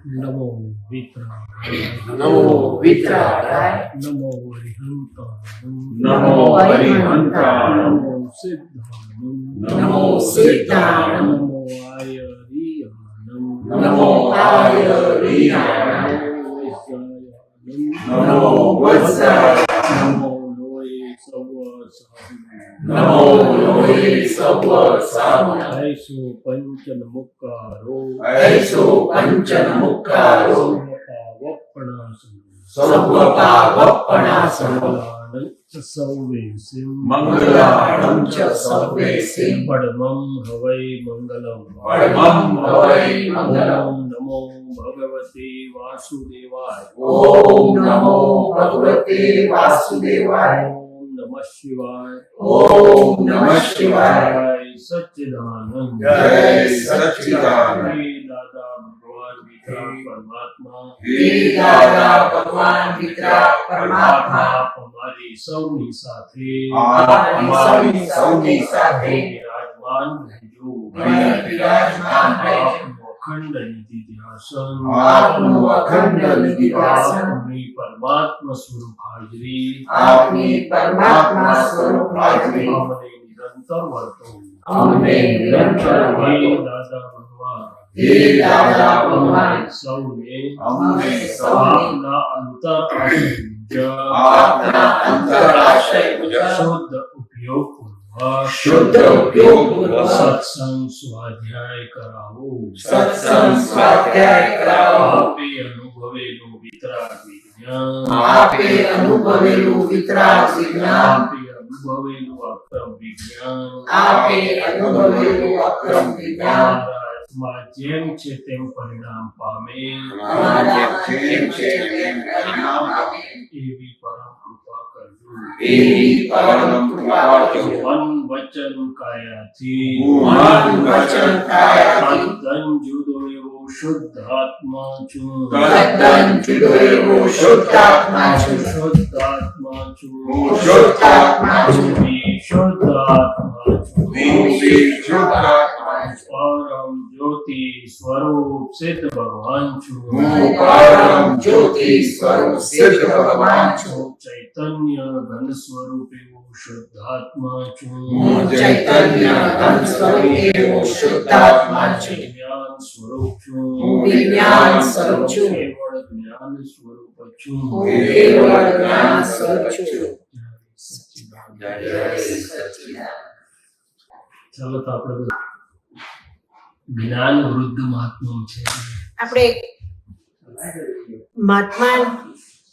નમો વિતરાગાય નમો વિતરાગાય નમો હરિહંતાણં નમો હરિહંતાણં નમો સિદ્ધાણં નમો સિદ્ધાણં નમો આયરિયાણં નમો આયરિયાણં નમો વત્સાય નમો લોય serve નમો લોય serve સામન ऐसो पंचन मुक्कारो ऐसो पंचन मुक्कारो सवपावपणासनो सवपावपणासनो मंगलाणं च मंगलाणं च सर्वेसिं परमं हवै मंगलम् परमं हवै मंगलम् ओम नमो भगवते वासुदेवाय ओम नमो भगवते वासुदेवाय ओम नमः शिवाय ओम नमः शिवाय जय सच्चिदानंद जय सच्चिदानंद हे दादा भगवान वितराग परमात्मा हे दादा भगवान वितराग परमात्मा हमारी सौनी साथे हमारी सौनी साथे विराजमान रहજો विराजमान रहજો अखंड निधिध्यासन आपનું અખંડ નિધિધ્યાસન अपनी परमात्मा स्वरूप हाजरी આપની પરમાત્મા સ્વરૂપ હાજરી हमने निरंतर वर्तो અમને નિરંતર हे વર્તો दादा भगवान હે દાદા ભગવાન સૌને અમને સૌને આપના અંતર આશય આપના અંતરાશય મુજબ શુદ્ધ ઉપયોગ પૂર્વક શુદ્ધ ઉપયોગ પૂર્વક સત્સંગ સ્વાધ્યાય કરાવો સત્સંગ સ્વાધ્યાય કરાવો આપે અનુભવેલું વિતરાગ વિજ્ઞાન આપે અનુભવેલું વિતરાગ વિજ્ઞાન આપે અનુભવેલું અક્રમ વિજ્ઞાન આપે અનુભવેલું અક્રમ વિજ્ઞાન માં જેમ છે તેમ પરિણામ પામે અમારા જેમ છે તેમ પરિણામ આપે એવી પરમ કૃપા કરજો એવી પરમ કૃપા કરજો મન વચન કાયાથી મન વચન કાયાથી તદ્દન જુદો એવો શુદ્ધ આત્મા છું તદ્દન જુદો એવો શુદ્ધ આત્મા છું શુદ્ધ આત્મા છું હું શુદ્ધ આત્મા છું શુદ્ધ આત્મા છું હું શુદ્ધ આત્મા છું પરમ જ્યોતિ સ્વરૂપ સિદ્ધ ભગવાન છું હું પરમ જ્યોતિ સ્વરૂપ સિદ્ધ ભગવાન છું ચૈતન્ય ઘન સ્વરૂપ એવું શુદ્ધ આત્મા છું હું ચૈતન્ય ઘન સ્વરૂપ એવો શુદ્ધ આત્મા છું જ્ઞાન સ્વરૂપ છું હું વિજ્ઞાન સ્વરૂપ છું કેવળ જ્ઞાન સ્વરૂપ છું હું કેવળ જ્ઞાન સ્વરૂપ છું સચ્ચિદાનંદ. જય સચ્ચિદાનંદ ચાલો તો આપણે બધા જ્ઞાન વૃદ્ધ મહાત્મા છે આપણે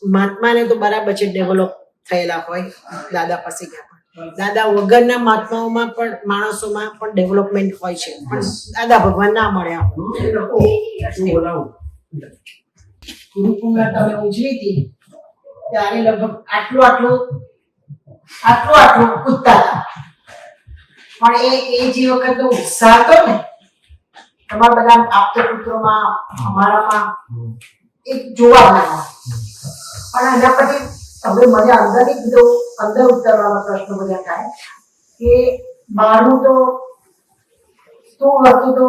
મહાત્માને તો બરાબર છે ડેવલપ થયેલા હોય દાદા પાસે ગયા પણ દાદા વગરના મહાત્માઓમાં પણ માણસોમાં પણ ડેવલપમેન્ટ હોય છે પણ દાદા ભગવાન ના મળ્યા ગુરુ પૂર્ણિમા તમે ઉજવી હતી ત્યારે લગભગ આટલું કૂદતા હતા પણ એ જે વખત ઉત્સાહ હતો ને તમારા બધા આપતા પુત્રોમાં અમારામાં એક જોવા મળ્યો પણ એના પછી હવે મને અંદરથી કીધું અંદર ઉતરવાનો પ્રશ્ન બધા થાય કે બહારનું તો શું હતું તો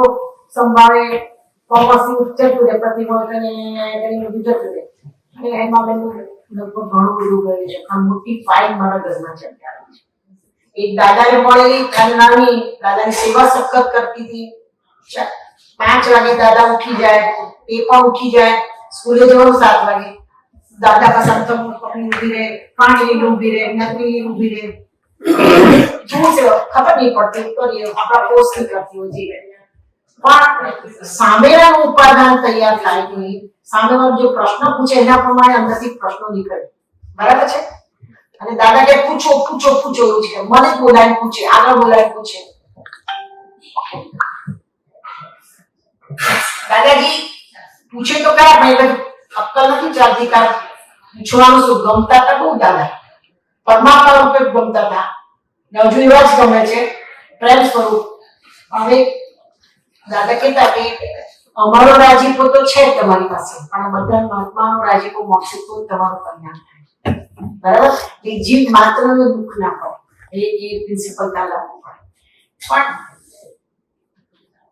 સંભાળે કોમર્સથી જતું રહે પ્રતિમોચન બધું જતું રહે અને એમાં મેં લગભગ ઘણું બધું ગયું છે પણ મોટી ફાઇલ મારા ઘરમાં છે અત્યારે એક દાદાને મળેલી નાની દાદાની સેવા સખત કરતી હતી 5 વાગે દાદા ઉઠી જાય એ પણ ઉઠી જાય સ્કૂલે જવાનું 7 વાગે દાદા પાસે તો પકડી ઊભી રહે પાણી લઈને ઊભી રહે નકરી ઊભી રહે શું છે ખબર નહીં પડતી તો આપણા કોર્સ ની કરતી હોય જીવે પણ સામેનું ઉપાદાન તૈયાર થાય કે સામેવાળો જે પ્રશ્ન પૂછે એના પ્રમાણે અંદરથી પ્રશ્નો નીકળે બરાબર છે અને દાદા કે પૂછો એવું છે મને બોલાય પૂછે આગળ બોલાય પૂછે દાદાજી પૂછે તો કયા ભાઈ અક્કલ નથી ચાલતી કાર પૂછવાનું શું ગમતા હતા બહુ દાદા પરમાત્મા રૂપે ગમતા હતા હજુ એવા જ ગમે છે પ્રેમ સ્વરૂપ હવે દાદા કહેતા કે અમારો રાજીપો તો છે તમારી પાસે પણ બધા મહાત્માનો રાજીપો મળશે તો તમારું કલ્યાણ થાય બરાબર એ જીવ માત્ર દુઃખ ના પડે એ પ્રિન્સિપલ તા લાગુ પડે પણ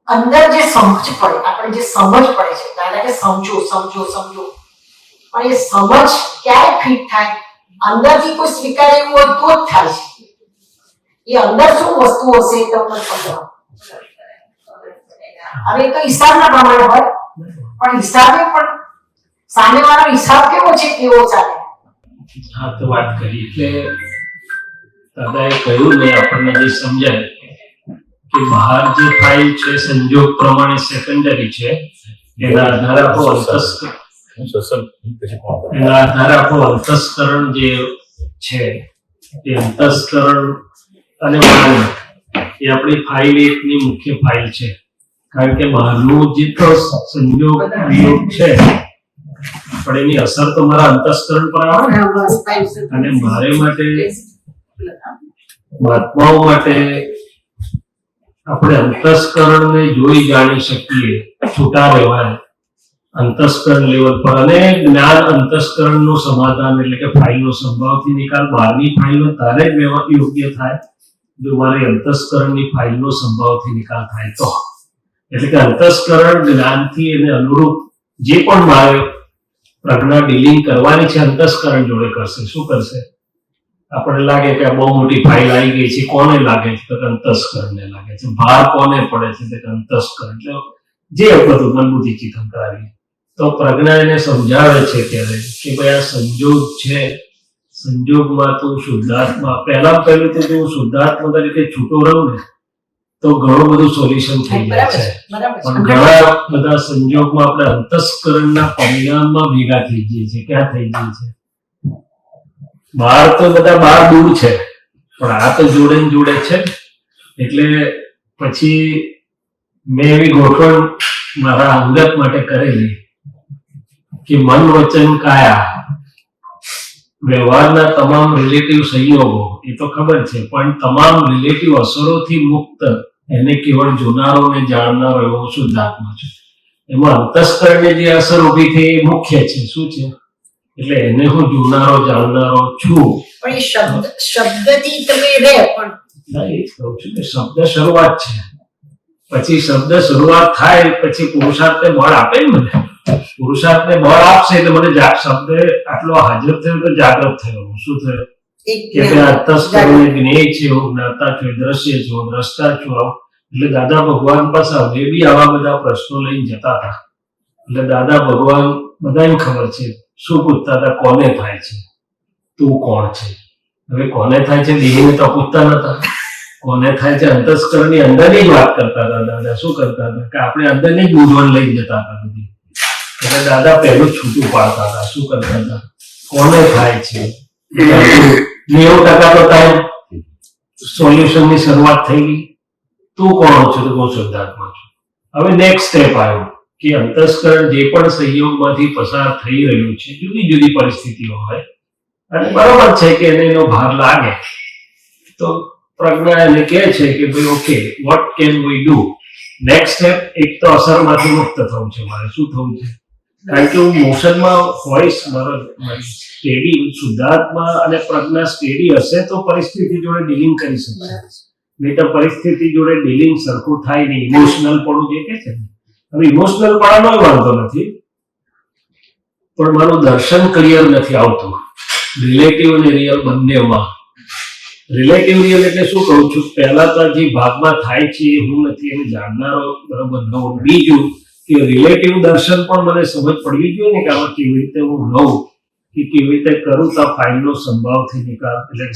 અંદર જે સમજ પડે, આપણે જે સમજ પડે છે, દાદા કે સમજો સમજો સમજો, પણ એ સમજ ક્યારે ફિટ થાય? અંદરથી કોઈ સ્વીકારે એવું હોય તો જ થાય છે. એ અંદર શું વસ્તુ હશે એ તમને સમજાવો. હવે એ તો હિસાબના પ્રમાણે હોય, પણ હિસાબે પણ સામેવાળો હિસાબ કેવો છે કેવો ચાલે. હા, તો વાત કરી એટલે દાદાએ કહ્યું ને આપણને જે સમજાય કે બહાર જે ફાઇલ છે સંજોગ પ્રમાણે સેકન્ડરી છે, એના આધારે આપણો અંતસ્કરણ જે છે એ અંતસ્કરણ અને મન એ આપણી ફાઇલ એકની મુખ્ય ફાઇલ છે. કારણ કે બહારનું જે તો સંજોગ વિયોગ છે પણ એની અસર તો મારા અંતસ્કરણ પર આવે ને. અને મારે માટે મહાત્માઓ માટે આપણે અંતસ્કરણને જોઈ જાણી શકીએ, છૂટા રહેવાય અંતસ્કરણ લેવલ પર. અને જ્ઞાન અંતસ્કરણનું સમાધાન એટલે કે ફાઇલનો સંભાવથી નિકાલ બહારની ફાઇલો તારે જ યોગ્ય થાય જો મારી અંતસ્કરણની ફાઇલનો સંભાવથી નિકાલ થાય તો. એટલે કે અંતસ્કરણ જ્ઞાનથી એને અનુરૂપ જે પણ મારે પ્રજ્ઞા ડીલિંગ કરવાની છે અંતસ્કરણ જોડે કરશે. શું કરશે? આપણે લાગે કે બહુ મોટી ફાઇલ આવી ગઈ છે, કોને લાગે છે? તો અંતસ્કરણને લાગે છે. ભાર કોને પડે છે? તો અંતસ્કરણ. એટલે જે બધું મનબુદ્ધિ ચિંતન કરાવીએ તો પ્રજ્ઞા એને સમજાવે છે ત્યારે કે ભાઈ આ સંજોગ છે, સંજોગમાં તું શુદ્ધાત્મા, પહેલું તો હું શુદ્ધાત્મા તરીકે છૂટો રહું ને તો ઘણું બધું સોલ્યુશન થઈ જાય છે. પણ ઘણા બધા સંજોગમાં આપણે અંતસ્કરણના પરિણામમાં ભેગા થઈ જઈએ છીએ. ક્યાં થઈ જઈએ છે? બહાર તો બધા બહાર દૂર છે પણ આ તો જોડે ને જોડે છે. એટલે પછી મેં એવી ગોઠવણ મારા અંગત માટે કરેલી કે મન વચન કાયા વ્યવહારના તમામ રિલેટિવ સંયોગો એ તો ખબર છે, પણ તમામ રિલેટિવ અસરોથી મુક્ત એને કેવળ જોનારો ને જાણનારો એવો શુદ્ધાત્મા છે. એમાં અંતસ્કરણને જે અસર ઉભી થઈ એ મુખ્ય છે. શું છે? એટલે એને હું જોનારો જાણનારો છું. પણ એ શબ્દથી તમે રહે પણ ના, એ કહું છું કે શબ્દ શરૂઆત છે, પછી શબ્દ શરૂઆત થાય પછી પુરુષાર્થને બળ આપે ને મને. પુરુષાર્થને બળ આપશે એટલે મને શબ્દ આટલો હાજર થયો તો જાગૃત થયો. શું થયો? કે અંતસ્કરણ જ્ઞેય છે, હું જ્ઞાતા છું, દ્રશ્ય છું, હું દ્રષ્ટા છું. એટલે દાદા ભગવાન પાસે હવે બી આવા બધા પ્રશ્નો લઈને જતા હતા. એટલે દાદા ભગવાન બધાને ખબર છે શું પૂછતા હતા? કોને થાય છે? તું કોણ છે? હવે કોને થાય છે દેહને તો પૂછતા નતા. કોને થાય છે અંતસ્કરણની અંદરની જ વાત કરતા હતા. દાદા શું કરતા હતા કે આપણે અંદરની જ મૂંઝવણ લઈને જતા હતા બધી. એટલે દાદા પહેલું છૂટું પાડતા હતા. શું કરતા હતા? કોને થાય છે 90% તો ટાઈમ સોલ્યુશનની શરૂઆત થઈ ગઈ. તું કોણ છો? તો હું શુદ્ધાત્મા છું. હવે નેક્સ્ટ સ્ટેપ આવ્યો કે અંતસ્કરણ જે પણ સંયોગમાંથી પસાર થઈ રહ્યું છે, જુદી જુદી પરિસ્થિતિઓ હોય અને બરોબર છે કે એને એનો ભાર લાગે તો પ્રજ્ઞા એને કહે છે કે ભાઈ okay, what can we do? Next step એક તો અસરમાંથી મુક્ત થવું છે. મારે શું થવું છે? કારણ કે હું મોશનમાં હોઈશ, મારી સ્ટેડી શુદ્ધાત્મા અને પ્રજ્ઞા સ્ટેડી હશે તો પરિસ્થિતિ જોડે ડીલિંગ કરી શકશે. નહીં તો પરિસ્થિતિ જોડે ડીલિંગ સરખું થાય નહીં. ઇમોશનલ પડવું જે કે છે ને, હવે ઇમોશનલ પડવાનો વાંધો નથી પણ મારું દર્શન ક્લિયર નથી આવતું રિલેટિવ અને રિયલ બંનેમાં. રિલેટિવ રિયલ એટલે શું કહું છું? પહેલા તો જે ભાગમાં થાય છે એ હું નથી એને જાણનારો બરોબર રહું. બીજું કે રિલેટિવ દર્શન પણ મને સમજ પડવી જોઈએ ને કે આમાં કેવી રીતે હું રહું કે કેવી રીતે કરું તો ફાઇલનો સંભાવથી નિકાલ એટલે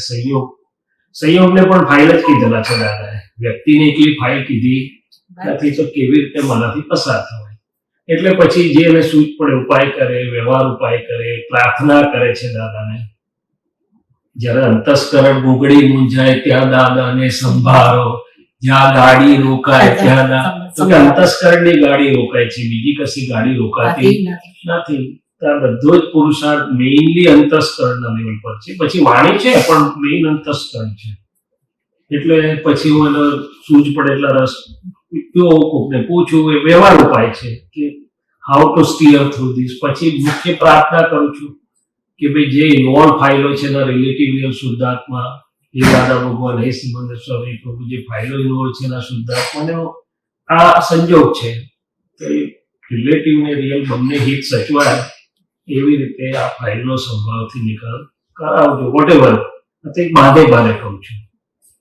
સંયોગને પણ ફાઇલ જ કીધેલા છે દાદાએ. વ્યક્તિને એકલી ફાઇલ કીધી નથી તો કેવી રીતે મારાથી પસાર થવાય. એટલે પછી જે એને સૂઝ પડે ઉપાય કરે, વ્યવહાર ઉપાય કરે, પ્રાર્થના કરે છે દાદાને. જ્યારે અંતસ્કરણ ગુગડી મૂંઝાય ત્યાં દાદાને સંભાળો, જ્યાં ગાડી રોકાય ત્યાં તો કે અંતસ્કરણની ગાડી રોકાય છે, બીજી કશી ગાડી રોકાતી નથી. ત્યાં બધો જ પુરુષાર્થ મેઇનલી અંતસ્કરણના લેવલ પર છે. પછી વાણી છે પણ મેઇન અંતસ્કરણ છે. એટલે પછી હું એનો સૂઝ પડે એટલે રસ કોકને પૂછું, એ વ્યવહાર ઉપાય છે કે how to stir through this. પછી મુખ્ય પ્રાર્થના કરું છું કે ભાઈ જે ઇન્વોલ્વ ફાઇલો છે એના રિલેટિવ રિયલ શુદ્ધાત્મા એ દાદા ભગવાન હે સિમંદર સ્વામી પ્રભુ જે ફાઇલો ઇન્વોલ્વ છે એના શુદ્ધાત્માને આ સંજોગ છે કે રિલેટિવ ને રિયલ બંને હિત સચવાય એવી રીતે આ ફાઇલનો સંભાવથી નિકાલ કરાવજો વોટેવર તે બાંધે કહું છું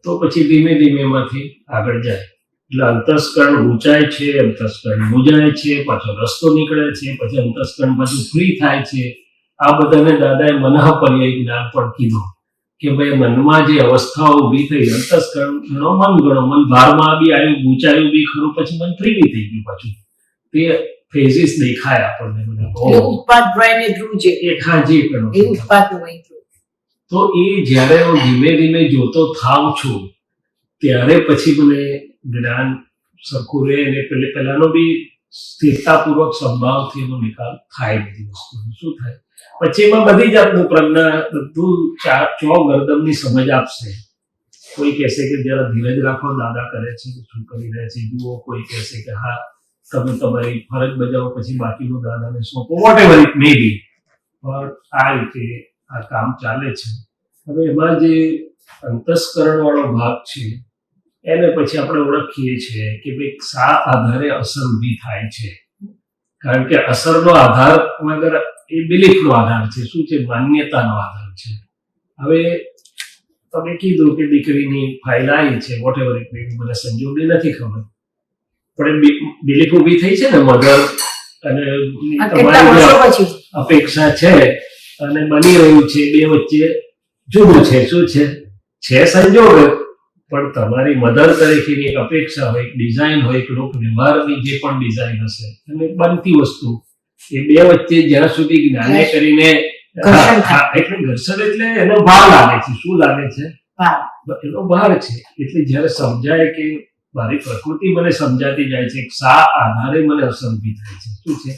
તો પછી ધીમે ધીમે એમાંથી આગળ જાય એટલે અંતસ્કરણ ઊંચાય છે અંતસ્કરણ મૂંઝાય છે પાછો રસ્તો નીકળે છે પછી અંતસ્કરણ બધું ફ્રી થાય છે આ બધાને દાદાએ મનઃપર્યાય જ્ઞાન પણ કીધું કે ભાઈ મનમાં જે અવસ્થાઓ ઊભી થઈ અંતસ્કરણ ગણો મન ગણો મન ભારમાં બી આવ્યું ઊંચાયું બી ખરું પછી મન ફ્રી બી થઈ ગયું પાછું તે ફેઝિસ દેખાય આપણને બધા ઉત્પાદ ડ્રાઈવ ધ્રુવ છે એક હાજી કરો એ ઉત્પાદનું વહી ધ્રુવ તો એ જ્યારે હું ધીમે ધીમે જોતો થાઉં છું ત્યારે પછી મને જ્ઞાન સરખું રહે અને પહેલાનો બી સ્થિરતાપૂર્વક સંભાવથી એનો નિકાલ થાય બધી વસ્તુનો શું થાય પછી એમાં બધી જાતનું પ્રજ્ઞા બધું ચો ગરદમની સમજ આપશે કોઈ કહેશે કે જરા ધીરજ રાખો દાદા કરે છે શું કરી રહ્યા છે જુઓ કોઈ કહેશે કે હા તમે તમારી ફરજ બજાવો પછી બાકીનું દાદાને સોંપો વોટ એવર ઇટ મે બી પણ આ રીતે આ કામ ચાલે છે હવે એમાં જે અંતસ્કરણ વાળો ભાગ છે એને પછી આપણે ઓળખીએ છીએ કે ભાઈ શા આધારે અસર ઊભી થાય છે કારણ કે અસરનો આધાર વગર એ બિલીફનો આધાર છે શું છે માન્યતાનો આધાર છે હવે તમે કીધું કે દીકરીની ફાઇલ આવી છે વોટ એવર ઇટ મે બી મને સંજોગની નથી ખબર પણ બિલીફ ઊભી થઈ છે ને મધર અને તમારી અપેક્ષા છે અને બની રહ્યું છે બે વચ્ચે જુદું છે શું છે સંજોગ પણ તમારી મધર તરીકેની એક અપેક્ષા હોય એક ડિઝાઇન હોય એક લોક વ્યવહારની જે પણ ડિઝાઇન હશે અને બનતી વસ્તુ એ બે વચ્ચે જ્યાં સુધી જ્ઞાને કરીને એટલે ઘર્ષણ એટલે એનો ભાર લાગે છે શું લાગે છે એનો ભાર છે એટલે જ્યારે સમજાય કે મારી પ્રકૃતિ મને સમજાતી જાય છે શા આધારે મને અસર ઊભી થાય છે શું છે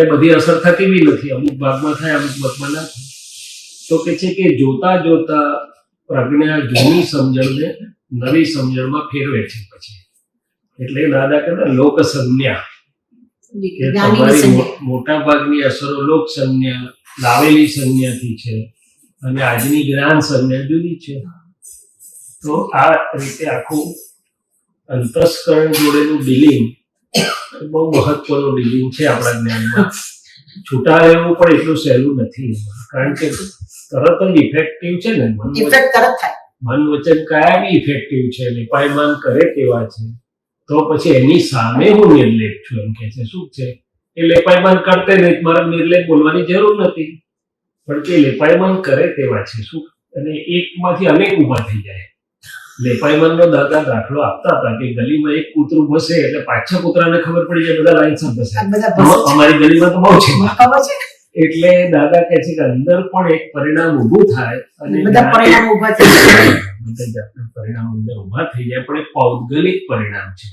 બધી અસર થતી બી નથી અમુક ભાગમાં થાય અમુક ભાગમાં ના થાય તો કે છે કે જોતા જોતા પ્રજ્ઞા જૂની સમજણને નવી સમજણમાં ફેરવે છે પછી એટલે દાદા કહે લોક સંજ્ઞા કે તમારી મોટા ભાગની અસરો લોક સંજ્ઞા લાવેલી સંજ્ઞાથી છે અને આજની જ્ઞાન સંજ્ઞા જુદી છે તો આ રીતે આખું અંતસ્કરણ જોડેનું ડીલિંગ બહુ મહત્વનું ડીલિંગ છે આપણા જ્ઞાનમાં છૂટા રહેવું પણ એટલું સહેલું નથી કારણ કે તરત જ ઇફેક્ટિવ છે ને મન વચન કયા બી ઇફેક્ટિવ છે નિપાયમાન કરે તેવા છે તો પછી એની સામે હું નિર્લેપ છું એમ કે છે શું છે એ લેપાયમાન કરતે નહીં મારે નિર્લેપ બોલવાની જરૂર નથી પણ તે લેપાયમાન કરે તેવા છે શું અને એકમાંથી અનેક ઊભા થઈ જાય લેપાયમાનનો દાદા દાખલો આપતા હતા કે ગલીમાં એક કૂતરું ભસે એટલે પાછા કૂતરાને ખબર પડી જાય બધા લાઈન ભસે અમારી ગલીમાં તો બહુ છે એટલે દાદા કહે છે કે અંદર પણ એક પરિણામ ઊભું થાય અને બધા પરિણામ ઊભા થઈ જાય પરિણામ અંદર ઊભા થઈ જાય પણ એક પૌદ્ગલિક પરિણામ છે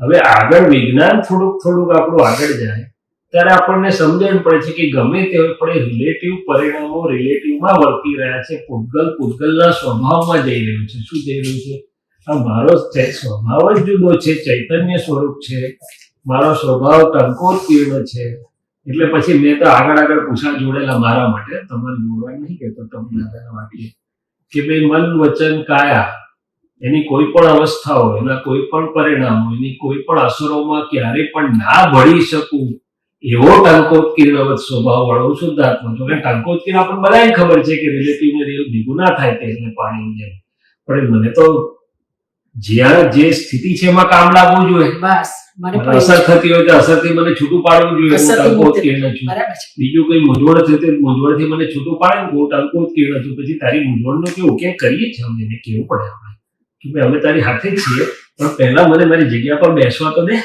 હવે આગળ વિજ્ઞાન થોડુંક આપણું આગળ જાય ત્યારે આપણને સમજણ પડે છે કે ગમે તે હોય પણ રિલેટિવ પરિણામો રિલેટિવમાં વર્તી રહ્યા છે પૂતગલના સ્વભાવમાં જઈ રહ્યું છે શું જઈ રહ્યું છે આ મારો સ્વભાવ જ જુદો છે ચૈતન્ય સ્વરૂપ છે મારો સ્વભાવ ટંકોત્કીર્ણ છે એટલે પછી મેં તો આગળ પૂછા જોડેલા મારા માટે તમારે જોડવા નહીં કહેતો તમને વાંચીએ કે ભાઈ મન વચન કાયા એની કોઈ પણ અવસ્થાઓ એના કોઈ પણ પરિણામો એની કોઈ પણ અસરોમાં ક્યારે પણ ના ભળી શકું એવો ટંકોત્કીર્ણવત સ્વભાવ વાળો શુદ્ધાત્મા છો કે ટંકોત્કીર્ણ આપણને બધાને ખબર છે કે રિલેટિવ ને રિયલ ભેગું ના થાય તે એટલે પાણીની જેમ પણ મને તો જ્યાં જે સ્થિતિ છે એમાં કામ લાગવું જોઈએ અસર થતી હોય તો અસરથી મને છૂટું પાડવું જોઈએ હું ટંકોત્કીર્ણ છું બીજું કોઈ મૂંઝવણ થતી મૂંઝવણથી મને છૂટું પાડે ને હું ટંકોત્કીર્ણ છું પછી તારી મૂંઝવણનો કેવું ક્યાં કરીએ છીએ અમે એને કેવું પડે આપણે કે ભાઈ અમે તારી હાથે જ છીએ પણ પહેલા મને મારી જગ્યા પર બેસવા તો દે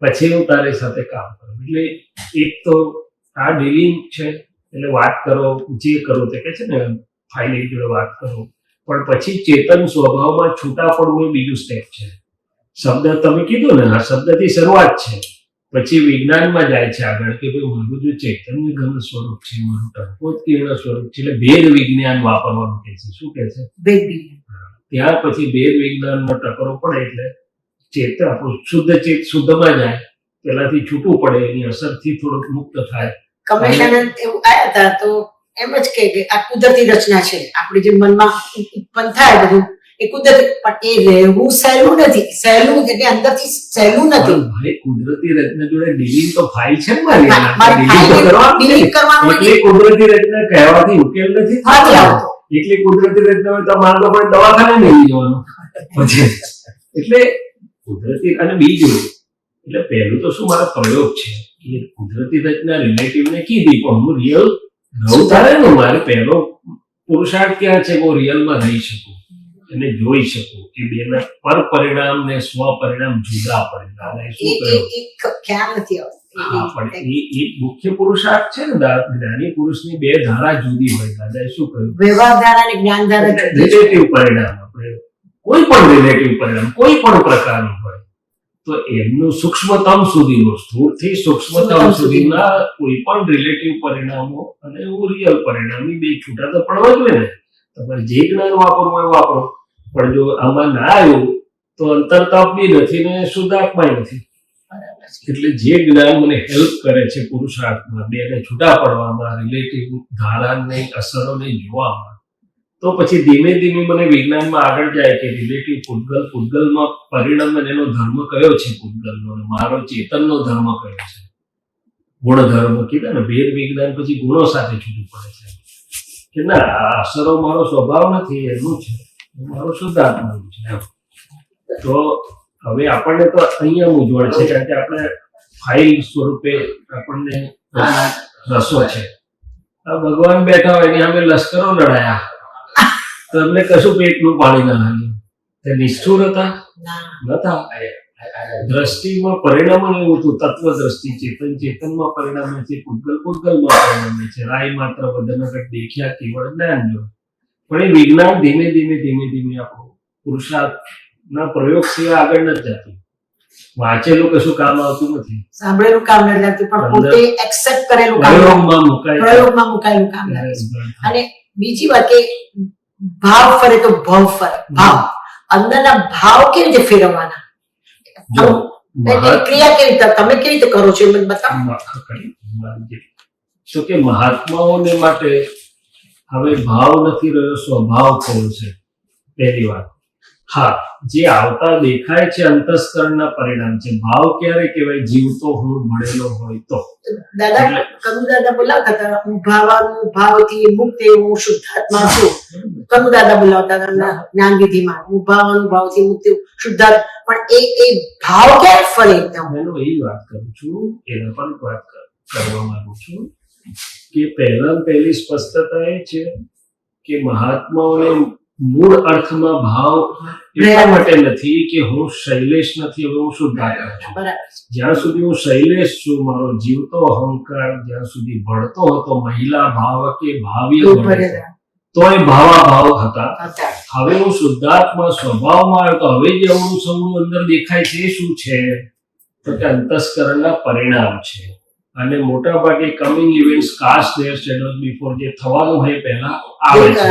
પછી હું તારી સાથે કામ કરું એટલે એક તો આ ડીલિંગ છે એટલે વાત કરો જે કરો તે કે છે ને ફાઇલ જોડે વાત કરો પણ પછી ચેતન સ્વભાવમાં છૂટા પડવું એ બીજું સ્ટેપ છે શબ્દ તમે કીધું ને આ શબ્દથી શરૂઆત છે પછી વિજ્ઞાનમાં જાય છે આગળ કે ભાઈ મારું જો ચૈતન્ય ઘન સ્વરૂપ છે મારું ટંકોત્કીર્ણ સ્વરૂપ છે એટલે ભેદ વિજ્ઞાન વાપરવાનું કહે છે શું કહે છે ત્યાર પછી ભેદ વિજ્ઞાનનો ટકરો પડે એટલે ચેતન આપણું શુદ્ધમાં જાય પેલાથી છૂટું પડે એની અસરથી થોડુંક મુક્ત થાય કમલેશાનંદ એવું આયા હતા તો એમ જ કે આ કુદરતી રચના છે આપણે જે મનમાં ઉત્પન્ન થાય બધું એ કુદરતી, પણ એ રહેવું સહેલું નથી. સહેલું એટલે અંદરથી સહેલું નથી. પણ ભાઈ કુદરતી રચના જોડે ડીલિંગ તો ફાઇલ છે ને મારી મારી ડીલિંગ તો કરવાનું છે. delete કરવાનું એટલે કુદરતી રચના કહેવાથી ઉકેલ નથી નથી થતો. આવતો. એટલે કુદરતી રચના હોય તો મારે તો પણ દવાખાને નહીં જવાનું પછી. એટલે કુદરતી અને બીજું એટલે પહેલું તો શું મારો પ્રયોગ છે કે કુદરતી રચના રિલેટિવ ને કીધી પણ હું રિયલ રહું તારે ને મારે પહેલો પુરુષાર્થ ક્યાં છે કે હું રિયલમાં રહી શકું અને જોઈ શકું કે બેના પર પરિણામ ને સ્વ પરિણામ જુદા પડે. દાદાએ શું કહ્યું? ખ્યાલ નથી આવતો. હા, પણ એ મુખ્ય પુરુષાર્થ છે ને જ્ઞાની પુરુષની બે ધારા જુદી હોય. દાદાએ શું કહ્યું? વ્યવહાર ધારા અને જ્ઞાન ધારા જુદી છે. રિલેટિવ પરિણામ આપણે કોઈ પણ રિલેટિવ પરિણામ કોઈ પણ પ્રકારનું હોય તો એમનું સૂક્ષ્મતમ સુધીનું સ્થૂળથી સૂક્ષ્મતમ સુધીના કોઈ પણ રિલેટિવ પરિણામો અને રિયલ પરિણામ બે છૂટા તો પડવા જોઈએ ને. તમારે જે જ્ઞાન વાપરવું હોય વાપરો, પણ જો આમાં ના આવ્યું તો અંતરતાપ બી નથી ને શુદ્ધાત્માય નથી. એટલે જે જ્ઞાન મને હેલ્પ કરે છે પુરુષાર્થમાં બેને છૂટા પડવામાં, રિલેટિવ ધારાને અસરોને જોવામાં, તો પછી ધીમે ધીમે મને વિજ્ઞાનમાં આગળ જાય કે રિલેટિવ પૂતગલમાં પરિણામ અને એનો ધર્મ કયો છે પૂતગલનો અને મારો ચેતનનો ધર્મ કયો છે. ગુણધર્મ કીધા ને, ભેદ વિજ્ઞાન પછી ગુણો સાથે છૂટું પડે છે કે ના આ અસરો મારો સ્વભાવ નથી, એનું છે, મારો શુદ્ધાત્માનું છે એમ. તો હવે આપણને તો અહીંયા મૂંઝવણ છે કારણ કે આપણે ફાઇલ સ્વરૂપે આપણને રસો છે. આ ભગવાન બેઠા હોય એની સામે લશ્કરો લડાયા તો એમને કશું પેટનું પાણી ના લાગ્યું. તે નિષ્ઠુર હતા નતા. દ્રષ્ટિમાં પરિણામ એવું હતું, તત્વ દ્રષ્ટિ, ચેતનમાં પરિણામે છે, પૂતગલમાં પરિણામે છે. રાય માત્ર વધનગઢ દેખ્યા કેવળ જ્ઞાન જો. પણ એ વિજ્ઞાન ધીમે ધીમે આપણું પુરુષાર્થના પ્રયોગ સિવાય આગળ નથી જતું. વાંચેલું કશું કામ આવતું નથી, સાંભળેલું કામ નથી લાગતું, પણ પોતે એક્સેપ્ટ કરેલું કામ પ્રયોગમાં મુકાયેલું કામ લાગે છે. અને બીજી વાત કે ભાવ ફરે તો ભાવ ફરે. ભાવ અંદરના ભાવ કેવી રીતે ફેરવવાના, ક્રિયા કેવી રીતે, તમે કેવી રીતે કરો છો એ મને બતાવો. તો કે મહાત્માઓને માટે હવે ભાવ નથી રહ્યો, સ્વભાવ થયો છે. પહેલી વાત. હા, જે આવતા દેખાય છે અંતસ્કરણના પરિણામ છે. ભાવ ક્યારે કહેવાય? જીવતો હું મળેલો હોય તો. દાદા કનુ દાદા બોલાવતા હતા, હું ભાવનું ભાવથી મુક્ત હું શુદ્ધાત્મા છું. કનુ દાદા બોલાવતા હતા જ્ઞાન વિધિમાં, હું ભાવનું ભાવથી મુક્ત શુદ્ધાત્મા. પણ એ ભાવ ક્યારે ફરે એકદમ? એનો એ વાત કરું છું, એના પણ વાત કરવા માંગુ છું કે પહેલી સ્પષ્ટતા એ છે કે મહાત્માઓને મૂળ અર્થમાં ભાવ એટલા માટે નથી કે હું શૈલેષ નથી, હવે હું શુદ્ધાત્મા છું. જ્યાં સુધી હું શૈલેષ છું, મારો જીવતો અહંકાર જ્યાં સુધી ભળતો હતો, મહિલા ભાવ કે ભાવ્ય તો એ ભાવાભાવ હતા. હવે હું શુદ્ધાત્મા સ્વભાવમાં આવ્યો તો હવે જે અવળું સવળું અંદર દેખાય છે એ શું છે? તો કે અંતસ્કરણના પરિણામ છે. અને મોટા ભાગે coming events, cast their shadows before, જે થવાનું હોય પહેલા આવે છે.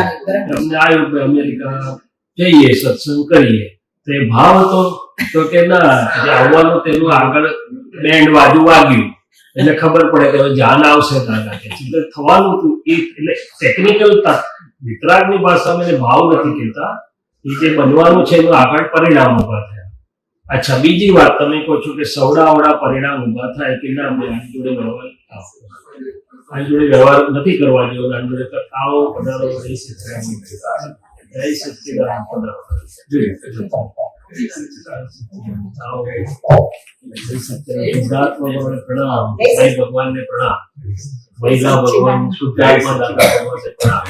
તમને આવ્યું કે અમેરિકા જઈએ સત્સંગ કરીએ તો એ ભાવ હતો તો કે ના જે આવવાનું તેનું આગળ બેન્ડ વાજુ વાગ્યું એટલે ખબર પડે કે હવે જાન આવશે દાદા કે. એટલે થવાનું હતું એ. એટલે ટેકનિકલ વિતરાગની ભાષામાં એને ભાવ નથી કહેતા, એ જે બનવાનું છે એનું આગળ પરિણામ ઉભા થયા. અચ્છા, બીજી વાત તમે કહો છો કે સવડાવડા પરિણામ ઉભા થાય કે ના આની જોડે વ્યવહાર નથી કરવા જેવો, આની જોડે આવો પધારો રહી સચ્ચિદાનંદ પધારો. પ્રણામ ભાઈ ભગવાનને પ્રણામ, મહિલા ભગવાન શુદ્ધાત્મા દાદા ભગવાનને પ્રણામ.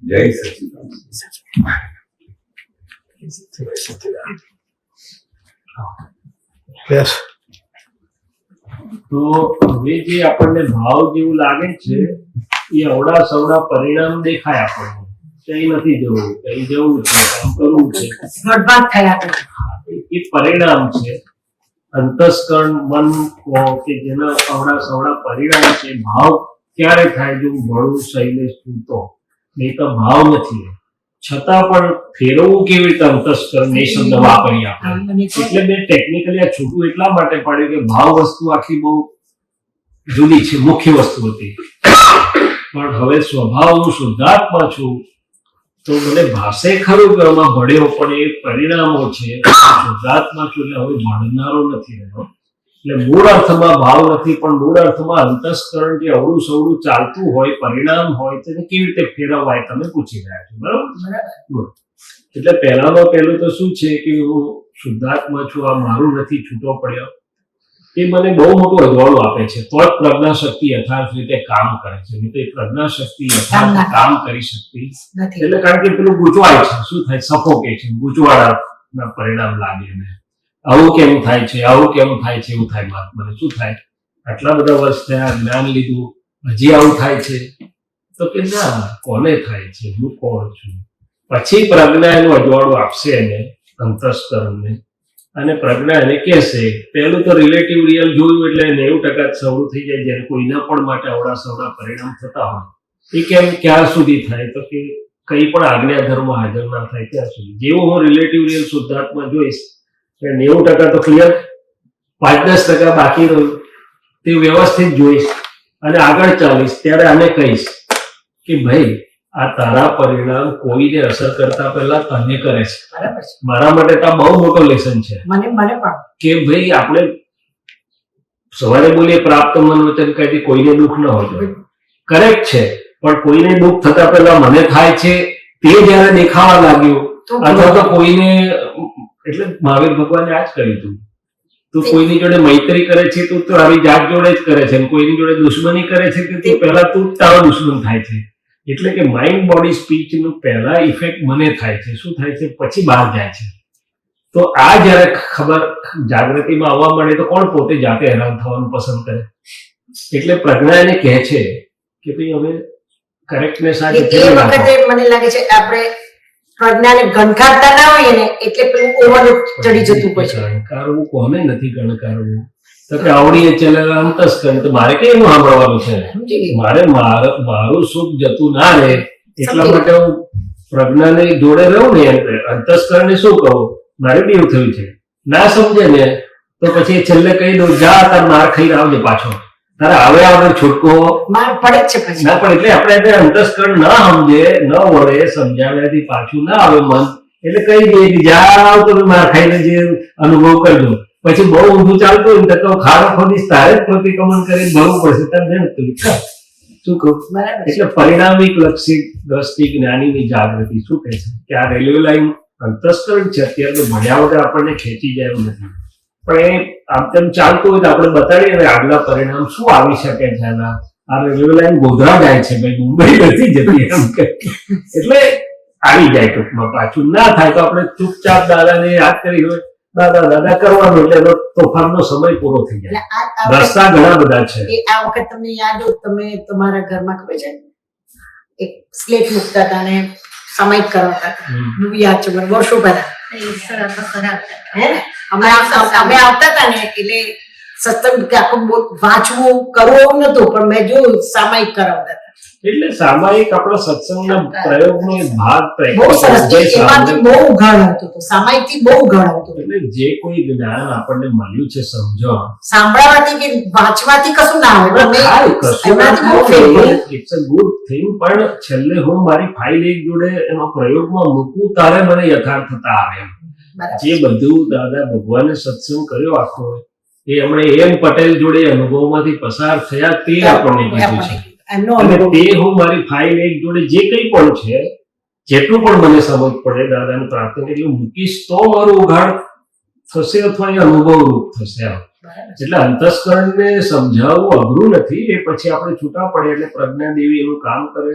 જય સચ્ચિદાનંદ. તો હવે જે આપણને ભાવ જેવું લાગે છે એ અવડા સવડા પરિણામ દેખાય આપણને. કઈ નથી જવું, કઈ જવું છે, કામ કરવું છે, એ પરિણામ છે. અંતસ્કરણ મન કે જેના અવડા સવડા પરિણામ છે. ભાવ ક્યારે થાય? જો ભળું શૈલેષ તો નહીં તો ભાવ નથી. છતાં પણ ફેરવવું કેવી રીતે અંતસ્કરણ એ શબ્દ વાપરી આપણે. એટલે મેં ટેકનિકલી આ છૂટું એટલા માટે પાડ્યું કે ભાવ વસ્તુ આખી બહુ જુદી છે, મુખ્ય વસ્તુ હતી. પણ હવે સ્વભાવ હું શુદ્ધાત્મા છું તો મને ભાષે ખરું કે આમાં ભળ્યો પણ એ પરિણામો છે. શુદ્ધાત્મા છું એટલે હવે ભણનારો નથી રહ્યો. એટલે મૂળ અર્થમાં ભાવ નથી, પણ મૂળ અર્થમાં અંતસ્કરણ જે અવળું સવળું ચાલતું હોય, પરિણામ હોય, તેને કેવી રીતે ફેરવાય તમે પૂછી રહ્યા છો. બરાબર. એટલે પહેલામાં પહેલું તો શું છે કે હું શુદ્ધાત્મા છું, આ મારું નથી, છૂટો પડ્યો, એ મને બહુ મોટું અજવાળું આપે છે. તો જ પ્રજ્ઞા શક્તિ યથાર્થ રીતે કામ કરે છે. નહીં તો એ પ્રજ્ઞા શક્તિ યથાર્થ કામ કરી શકતી નથી. એટલે કારણ કે પેલું ગૂંચવાય છે. શું થાય? સફોકેશન, ગૂંચવાડાના પરિણામ લાગે ને આવું કેમ થાય છે, આવું કેમ થાય છે, એવું થાય. મહાત્માને શું થાય? આટલા બધા વર્ષ થયા, જ્ઞાન લીધું, હજી આવું થાય છે. તો કે ના, કોને થાય છે, હું કોણ છું? પછી પ્રજ્ઞા એનું અજવાળું આપશે એને, અંતસ્કરણને, અને પ્રજ્ઞા એને કહેશે. પહેલું તો રિલેટિવ રિયલ જોયું એટલે 90% જ સવળું થઈ જાય. જ્યારે કોઈના પણ માટે અવડા સવડા પરિણામ થતા હોય એ કેમ ક્યાં સુધી થાય? તો કે કંઈ પણ આજ્ઞાધર્મ હાજર ના થાય ત્યાં સુધી. જેવું હું રિલેટિવ રિયલ શુદ્ધાત્મા જોઈશ કે 90% તો ક્લિયર, 5-10% બાકી રહ્યું તે વ્યવસ્થિત જોઈશ અને આગળ ચાલીશ. ત્યારે આને કહીશ કે ભાઈ આ તારા પરિણામ કોઈને અસર કરતા પહેલા તને કરે છે. બરાબર છે. મારા માટે તો આ બહુ મોટો લેસન છે મને પણ કે ભાઈ આપણે સવારે બોલીએ પ્રાપ્ત મન વચન કહી કોઈને દુઃખ ન હોય. કરેક્ટ છે, પણ કોઈને દુઃખ થતા પહેલા મને થાય છે તે જયારે દેખાવા લાગ્યું, અથવા તો કોઈને, એટલે મહાવીર ભગવાને આ જ કર્યું હતું. તું કોઈની જોડે મૈત્રી કરે છે તું તારી જાત જોડે જ કરે છે, કોઈની જોડે દુશ્મની કરે છે કે તું પહેલા તું તારો દુશ્મન થાય છે. એટલે કે માઇન્ડ બોડી સ્પીચ નું પહેલા ઇફેક્ટ મને થાય છે. શું થાય છે? પછી બહાર જાય છે. તો આ જયારે ખબર જાગૃતિમાં આવવા મળે તો કોણ પોતે જાતે હેરાન થવાનું પસંદ કરે? એટલે પ્રજ્ઞા એને કહે છે કે ભાઈ હવે કરેક્ટનેસ આ એ વખતે મને લાગે છે આપણે પ્રજ્ઞાને ગણકારતા ના હોઈએ ને એટલે પેલું ઓવરલોડ ચડી જતું હોય છે. ગણકારવું કોને નથી ગણકારવું? તો કે આવડીએ ચલેલા અંતસ્કરણ, તો મારે કઈ એનું સાંભળવાનું છે? મારે મારું સુખ જતું ના રહે એટલા માટે હું પ્રજ્ઞાને જોડે રહું ને. અંતસ્કરણને શું કહું? મારે બી એવું થયું છે. ના સમજે ને તો પછી છેલ્લે કહી દઉં, જા તાર માર ખાઈને આવજે પાછો, તારે આવે આગળ છૂટકો માર પડે જ છે પછી. ના પડે. એટલે આપણે અંતસ્કરણ ના સમજે, ન વળે, સમજાવ્યાથી પાછું ના આવે મન, એટલે કહી દઈએ કે જાઓ તમે માર ખાઈને જે અનુભવ કરજો. પછી બહુ ઊંધું ચાલતું હોય તો ખાડો ખોદીશ તારે જ પ્રતિક્રમણ કરીને ભરવું પડશે. તમે શું કહું? એટલે પરિણામિક લક્ષી દ્રષ્ટિ જ્ઞાનીની જાગૃતિ શું કહે છે કે આ રેલવે લાઈન અંતસ્કરણ છે. અત્યારે તો ભણ્યા વગર આપણને ખેંચી જાય એવું નથી, પણ એ આમ તેમ ચાલતું હોય તો આપણે બતાડીએ ને આગલા પરિણામ શું આવી શકે છે. આ રેલવે લાઈન ગોધરા જાય છે ભાઈ, મુંબઈ નથી જતી એમ કે. એટલે આવી જાય ટૂંકમાં. પાછું ના થાય તો આપણે ચૂપચાપ દાદાને યાદ કરી હોય, દાદા દાદા કરવાનું, એટલે એનો તોફાનનો સમય પૂરો થઈ જાય. રસ્તા ઘણા બધા છે. આ વખત તમને યાદ હોય, તમે તમારા ઘરમાં ખબર છે એક સ્લેટ મૂકતા હતા ને સામાયિક કરાવતા હતા, હું યાદ છે મને વર્ષો પહેલા. હે ને અમે આવતા હતા ને એટલે સત્સંગ આખું વાંચવું કરવું એવું નતું, પણ મેં જોયું સામાયિક કરાવતા હતા. એટલે સામાયિક આપણા સત્સંગના પ્રયોગનો એક ભાગ બહુ સરસ છે. એમાંથી બહુ ઘણ આવતું હતું, સામાયિકથી બહુ ઘણ આવતું હતું. એટલે જે કોઈ જ્ઞાન આપણને મળ્યું છે સમજો, સાંભળવાથી કે વાંચવાથી કશું ના આવે. ઇટ્સ અ ગુડ થિંગ, પણ છેલ્લે હું મારી ફાઇલ એક જોડે એનો પ્રયોગમાં મૂકું તારે મને યથાર્થતા આવે. જે બધું દાદા ભગવાને સત્સંગ કર્યો આખો એ હમણે એમ પટેલ જોડે અનુભવમાંથી પસાર થયા તે આપણને કીધું છે. અને તે હું મારી ફાઇલ એક જોડે જે કંઈ પણ છે, જેટલું પણ મને સમજ પડે દાદાને પ્રાર્થના એટલે મૂકીશ તો મારું ઉઘાડ થશે અથવા એ અનુભવ રૂપ થશે. એટલે અંતસ્કરણને સમજાવવું અઘરું નથી. એ પછી આપણે છૂટા પડે એટલે પ્રજ્ઞા દેવી એનું કામ કરે,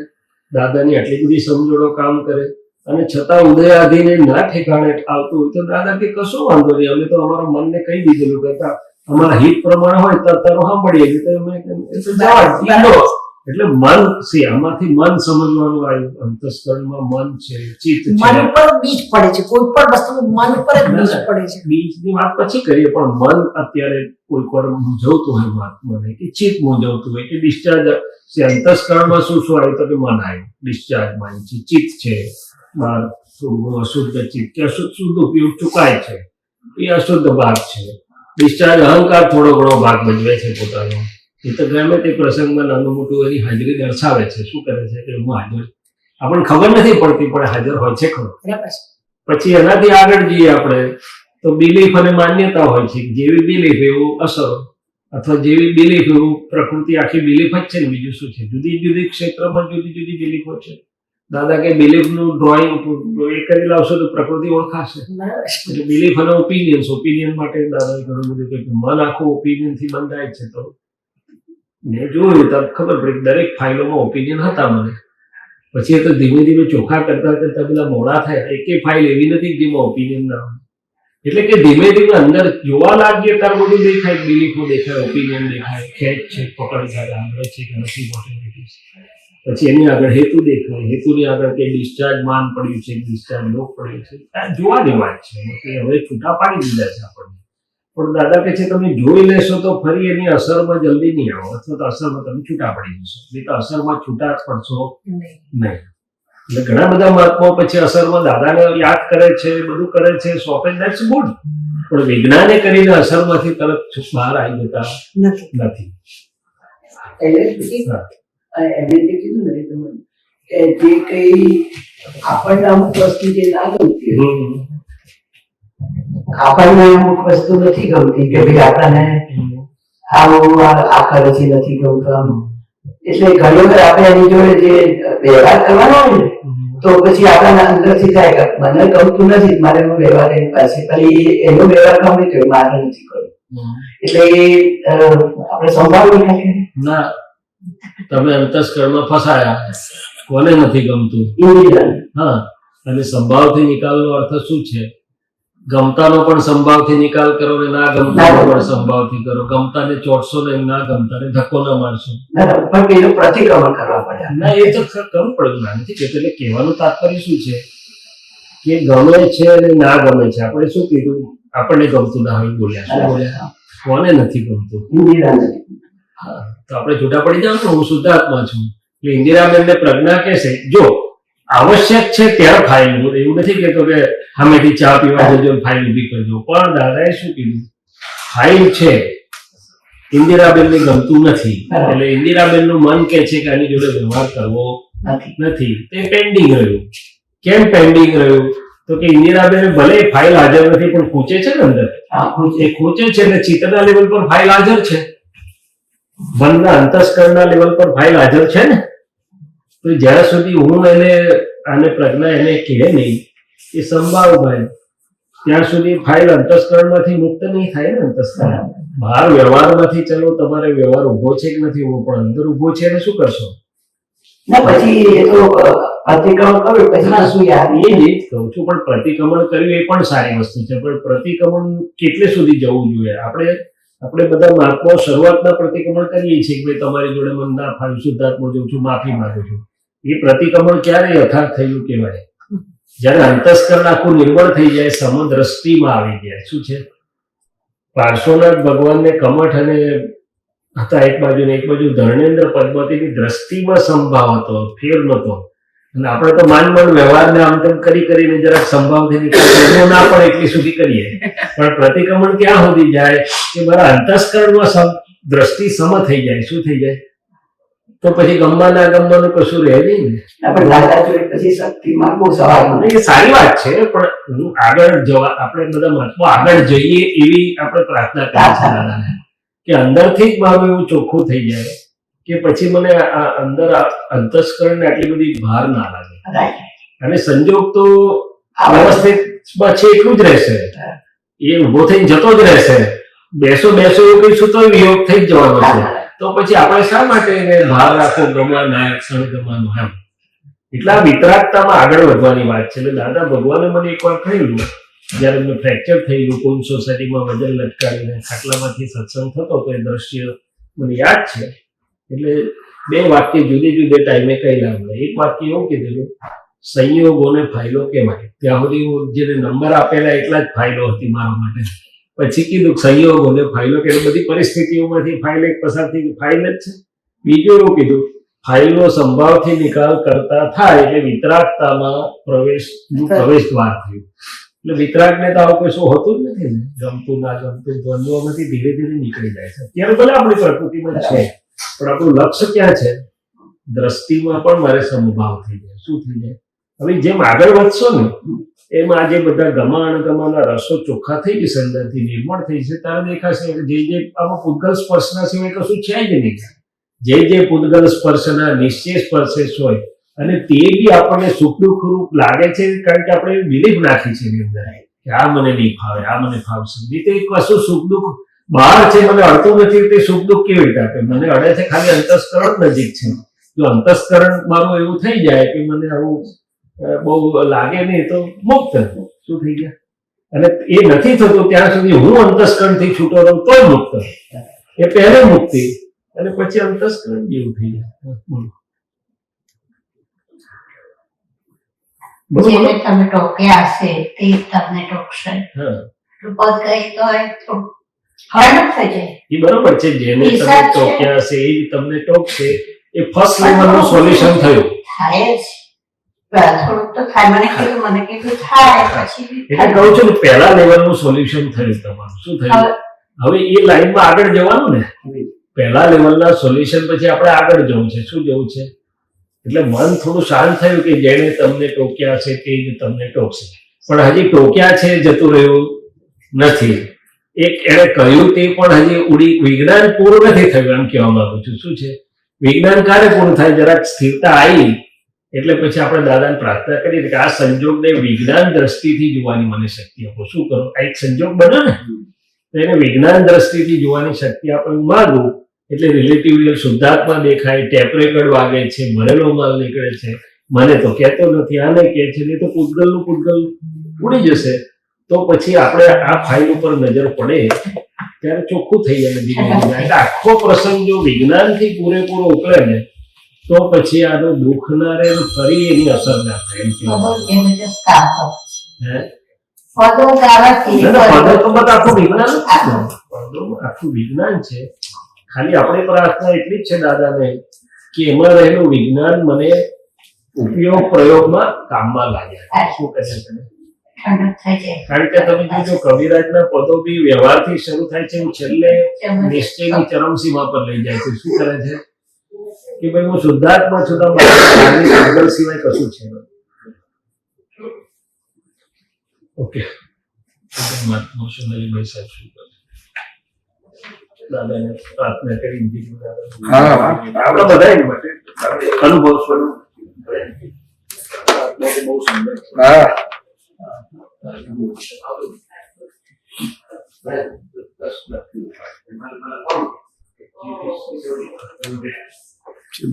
દાદાની આટલી બધી સમજણો કામ કરે, અને છતાં ઉદયાધીને ના ઠેકાણે આવતું હોય તો દાદા કે કશો વાંધો નહીં, અમે તો અમારા મનને કહી દીધેલું કરતા અમારા હિત પ્રમાણે હોય તો તારો સાંભળીએ એટલે મન છે. આમાંથી મન સમજવાનું આવ્યું. અંતસ્કરણમાં મન છે, ચિત્ત છે. મન ઉપર બીજ પડે છે, કોઈ પણ વસ્તુ મન ઉપર જ બીજ પડે છે. બીજની વાત પછી કરીએ, પણ મન અત્યારે કોઈક વાર મૂંઝવતું હોય વાત મને કે ચિત્ત મૂંઝવતું હોય કે ડિસ્ચાર્જ છે. અંતસ્કરણમાં શું શું આવ્યું તો કે મન આવ્યું, ડિસ્ચાર્જ માઇન્ડ છે, ચિત્ત છે, બાર થોડું અશુદ્ધ ચિત્ત કે શુદ્ધ ઉપયોગ ચુકાય છે એ અશુદ્ધ ભાગ છે. ડિસ્ચાર્જ અહંકાર થોડો ઘણો ભાગ ભજવે છે પોતાનો, એ તો ગમે તે પ્રસંગમાં નાનું મોટું એની હાજરી દર્શાવે છે. શું કરે છે કે હું હાજર, આપણને ખબર નથી પડતી પણ હાજર હોય છે ખરો. બરાબર છે. પછી એનાથી આગળ જઈએ આપણે તો બિલીફ અને માન્યતા હોય છે. જેવી બિલીફ એવું અસરો, અથવા જેવી બિલીફ એવું પ્રકૃતિ. આખી બિલીફ જ છે ને, બીજું શું છે? જુદી જુદી ક્ષેત્રમાં જુદી જુદી બિલીફો છે. દાદા કે બિલીફનું ડ્રોઈંગ એ કરી લાવશો તો પ્રકૃતિ ઓળખાશે. બરાબર છે. એટલે બિલીફ અને ઓપિનિયન માટે દાદાએ ઘણું બધું કહ્યું. મન આખું ઓપિનિયન થી બંધાય છે. તો મેં જોયું તો ખબર પડી દરેક ફાઇલોમાં ઓપિનિયન હતા મને. પછી એ તો ધીમે ધીમે ચોખ્ખા કરતા કરતા બધા મોડા થયા. એકે ફાઇલ એવી નથી કે જેમાં ઓપિનિયન ના હોય. એટલે કે ધીમે ધીમે અંદર જોવા લાગીએ ત્યારે બધું દેખાય. બિલીફો દેખાય, ઓપિનિયન દેખાય, ખેંચ છે, પકડ છે, આંગળ છે કે નથી પોસિબિલિટીઝ. પછી એની આગળ હેતુ દેખાય. હેતુની આગળ કે ડિસ્ચાર્જ માન પડ્યું છે, ડિસ્ચાર્જ લોક પડ્યું છે. આ જોવાની વાત છે. કે હવે છૂટા પાડી દીધા છે આપણને. પણ દાદા કહે છે તમે જોઈ લેશો તો ફરી એની અસરમાં જલ્દી નહીં આવો, અથવા તો અસરમાં તમે છૂટા પડી જશો. નહીં તો અસરમાં છૂટા જ પડશો નહીં. એટલે ઘણા બધા મહાત્માઓ પછી અસરમાં દાદાને યાદ કરે છે, બધું કરે છે, સોંપે, દેટ્સ ગુડ. પણ વિજ્ઞાને કરીને અસરમાંથી તરત બહાર આવી જતા નથી. એમને જે કીધું ને કે જે કઈ આપણને અમુક વસ્તુ જે ના ગમતી હોય, આપણને અમુક વસ્તુ નથી ગમતી કે ભાઈ આપણને આવું આ કરે છે નથી ગમતું આમ, એટલે ઘણી વખત આપણે એની જોડે જે વ્યવહાર કરવાનો હોય ને તો પછી આપણા અંદરથી થાય કે મને ગમતું નથી, મારે એનો વ્યવહાર એની પાસે, પણ એનો વ્યવહાર ગમે તો મારે નથી કરવું. એટલે આપણે સંભાળવું નથી ના. તમે અંતસ્કરણમાં ફસાયા, કોને નથી ગમતું? હા. અને સંભાવથી નિકાલનો અર્થ શું છે? ગમતાનો પણ સંભાવથી નિકાલ કરો ને ના ગમતાનો પણ સંભાવથી કરો. ગમતાને ચોટશો ને ના ગમતાને ધક્કો ના મારશો. પણ એનું પ્રતિક્રમણ કરવા પડે. ના, એ તો કરવું પડે. ના નથી કહેતો. એટલે કહેવાનું તાત્પર્ય શું છે કે ગમે છે અને ના ગમે છે. આપણે શું કીધું? આપણને ગમતું ના હોય બોલ્યા. શું બોલ્યા? કોને નથી ગમતું? હા. તો આપણે છૂટા પડી જાવ તો હું શુદ્ધાત્મા છું. એટલે ઇન્દિરાબેનને પ્રજ્ઞા કહેશે જો આવશ્યક છે ત્યારે ફાઇલ. એવું નથી કહેતો કે સામેથી ચા પીવા જજો ફાઇલ ઊભી કરજો. પણ દાદાએ શું કીધું? ફાઇલ છે, ઇન્દિરાબેનને ગમતું નથી. એટલે ઇન્દિરાબેનનું મન કહે છે કે આની જોડે વ્યવહાર કરવો નથી. તે પેન્ડિંગ રહ્યું. કેમ પેન્ડિંગ રહ્યું? તો કે ઇન્દિરાબેન ભલે ફાઇલ હાજર નથી પણ ખૂંચે છે ને અંદર. એ ખૂંચે છે એટલે ચિત્તના લેવલ પર ફાઇલ હાજર છે, મનના અંતસ્કરણના લેવલ પર ફાઇલ હાજર છે ને. તો જ્યાં સુધી હું એને આને પ્રજ્ઞા એને કહે નહીં એ સંભાવભાઈ, ત્યાં સુધી ફાઇલ અંતસ્કરણમાંથી મુક્ત નહીં થાય ને. અંતસ્કરણ બહાર વ્યવહારમાંથી ચલો તમારે વ્યવહાર ઉભો છે કે નથી ઉભો, પણ અંદર ઉભો છે એને શું કરશો? ના પછી એ તો પ્રતિક્રમણ કર્યું પછી શું યાદ એ જ કહું છું. પણ પ્રતિક્રમણ કર્યું એ પણ સારી વસ્તુ છે, પણ પ્રતિક્રમણ કેટલે સુધી જવું જોઈએ? આપણે બધા મહાત્માઓ શરૂઆતના પ્રતિક્રમણ કરીએ છીએ કે ભાઈ તમારી જોડે મન ના ફાવ્યું, શુદ્ધાત્મા જોઉં છું, માફી માંગુ છું. એ પ્રતિક્રમણ ક્યારે યથાર્થ થયું કહેવાય? જયારે અંતસ્કરણ આખું નિર્મળ થઈ જાય, સમદ્રષ્ટિમાં આવી જાય. શું છે? પાર્શ્વનાથ ભગવાનને કમઠ અને હતા એક બાજુ ને એક બાજુ ધર્મેન્દ્ર પદ્માવતીની દ્રષ્ટિમાં સંભાવ હતો, ફેર નતો. અને આપણે તો માંડ વ્યવહારને આમ તેમ કરીને જરાક સંભાવથી નીકળે ના પણ એટલી સુધી કરીએ. પણ પ્રતિક્રમણ ક્યાં સુધી જાય કે મારા અંતસ્કરણમાં દ્રષ્ટિ સમ થઈ જાય. શું થઈ જાય? તો પછી ગમવા ના ગમવાનું કશું રહે નહીં ને. આપણે દાદા જોડે પછી શક્તિ માંગુ સવારમાં. એ સારી વાત છે, પણ હું આગળ જવા આપણે બધા મહાત્મા આગળ જઈએ એવી આપણે પ્રાર્થના કરીએ છીએ દાદાને કે અંદરથી જ મારું એવું ચોખ્ખું થઈ જાય કે પછી મને આ અંદર અંતસ્કરણને આટલી બધી ભાર ના લાગે. અને સંજોગ તો વ્યવસ્થિત છે એટલું જ રહેશે, એ ઉભો થઈને જતો જ રહેશે. બેસો એવું કહીશું તો વિયોગ થઈ જ જવાનો છે. તો પછી આપણે શા માટે એને ભાર રાખો ગમવાના ક્ષણ એમ? એટલા વિતરાગતામાં આગળ વધવાની વાત છે. એટલે દાદા ભગવાને મને એકવાર કહેલું, જયારે મેં ફ્રેક્ચર થયેલું, કોઈ સોસાયટીમાં વજન લટકાવીને ખાટલામાંથી સત્સંગ થતો તો એ દ્રશ્ય મને યાદ છે. એટલે બે વાક્ય જુદે જુદે ટાઈમે કહેલા. એક વાક્ય એવું કીધેલું, સંયોગોને ફાઇલો કહેવાય. ત્યાં સુધી હું જેને નંબર આપેલા એટલા જ ફાઇલો હતી મારા માટે. પછી કીધું સંયોગોને ફાઇલો કે બધી પરિસ્થિતિઓમાંથી ફાઇલ એક પસાર થઈ ફાઇલ જ છે. બીજું એવું કીધું ફાઇલનો સંભાવથી નિકાલ કરતા થાય એટલે વિતરાગતામાં પ્રવેશ દ્વાર થયું. એટલે વિતરાગને તો આવું કશું હોતું જ નથી ને, ગમતું ના ગમતું દ્વંદ્વમાંથી ધીરે ધીરે નીકળી જાય છે. અત્યારે ભલે આપણી પ્રકૃતિમાં છે, પણ આપણું લક્ષ્ય ક્યાં છે? દ્રષ્ટિમાં પણ મારે સમભાવ થઈ જાય. શું થઈ જાય? હવે જેમ આગળ વધશો ને એમ આ જે બધા ગમાના રસો ચોખ્ખા થઈ જશે, અંદરથી નિર્મળ થઈ જશે, તારે દેખાશે કે જે આમાં પૂતગલ સ્પર્શના સિવાય કશું છે જ નહીં. જે પૂતગલ સ્પર્શના નિશ્ચય સ્પર્શેશ હોય અને તે બી આપણને સુખ દુઃખ રૂપ લાગે છે, કારણ કે આપણે બિલીફ નાખી છે એની અંદર કે આ મને નહીં ફાવે, આ મને ફાવશે. રીતે કશું સુખ દુઃખ બહાર છે, મને અડતું નથી, તે સુખ દુઃખ કેવી રીતે આપે? મને અડે છે ખાલી અંતસ્કરણ નજીક છે. જો અંતસ્કરણ મારું એવું થઈ જાય કે મને આવું બહુ લાગે નહીં, તો મુક્ત શું થઈ ગયા. અને એ નથી થતું ત્યાં સુધી હું અંતસ્કરણથી છૂટો રહું તોય મુક્ત. એ પહેલે મુક્તિ અને પછી અંતસ્કરણ જેવું થઈ જાય. બોલો. જેને તમે ટોક્યા હશે તે તમને ટોકશે. હા, પદ કહી તો એ થોડું હરણ થઈ જાય. એ બરોબર છે. જેને એ તમે સાચું છે. ટોક્યા હશે એ જ તમને ટોકશે. એ ફર્સ્ટ લેવલનું સોલ્યુશન થયું. થાય જ થોડુંક તો થાય. મને કીધું થાય પછી એટલે કહું છું કે પહેલા લેવલનું સોલ્યુશન થયું તમારું. શું થયું? હવે એ લાઈનમાં આગળ જવાનું ને. પહેલા લેવલના સોલ્યુશન પછી આપણે આગળ જવું છે. શું જવું છે? એટલે મન થોડું શાંત થયું કે જેને તમને ટોક્યા છે તે જ તમને ટોકશે. પણ હજી ટોક્યા છે જતું રહ્યું નથી. એક એણે કહ્યું તે પણ હજી વિજ્ઞાન પૂરું નથી થયું, એમ કહેવા માંગુ છું. શું છે? વિજ્ઞાન ક્યારે પૂરું થાય? જરાક સ્થિરતા આવી એટલે પછી આપણે દાદાને પ્રાર્થના કરીએ કે આ સંજોગને વિજ્ઞાન દ્રષ્ટિથી જોવાની મને શક્તિ આપો. શું કરો? આ એક સંજોગ બને ને, તો એને વિજ્ઞાન દ્રષ્ટિથી જોવાની શક્તિ આપણે માંગુ એટલે રિલેટિવ શુદ્ધાત્મા દેખાય, ટેપ રેકર્ડ વાગે છે, ભરેલો માલ નીકળે છે. મને તો કહેતો નથી, આને કહે છે, નહીં તો પૂતગલ ઉડી જશે. તો પછી આપણે આ ફાઇલ ઉપર નજર પડે ત્યારે ચોખ્ખું થઈ જાય. ધીમે ધીમે એટલે આખો પ્રસંગ જો વિજ્ઞાનથી પૂરેપૂરો ઉકળે ને તો પછી આનો દુઃખના રે ફરી એની અસર ના થાય. એમ કહેવાય. હે? પદો ગાવાથી ના, પદો તો બધા આખું વિજ્ઞાન જ છે ને. પદોમાં આખું વિજ્ઞાન છે. ખાલી આપણી પ્રાર્થના એટલી જ છે દાદાને કે એમાં રહેલું વિજ્ઞાન મને ઉપયોગ પ્રયોગમાં કામમાં લાગ્યા. શું કહે છે? ઠંડક થઈ જાય. કારણ કે તમે જોજો કવિરાજના પદો બી વ્યવહારથી શરૂ થાય છે, છેલ્લે નિશ્ચયની ચરમસીમા પર લઈ જાય છે. શું કરે છે કે ભાઈ હું શુદ્ધાત્મા છું, મારી સિવાય કશું છે નહીં. ઓકે, દાદાને પ્રાર્થના કરી આપણા બધા માટે અનુભવ સ્વરૂપ બહુ સુંદર.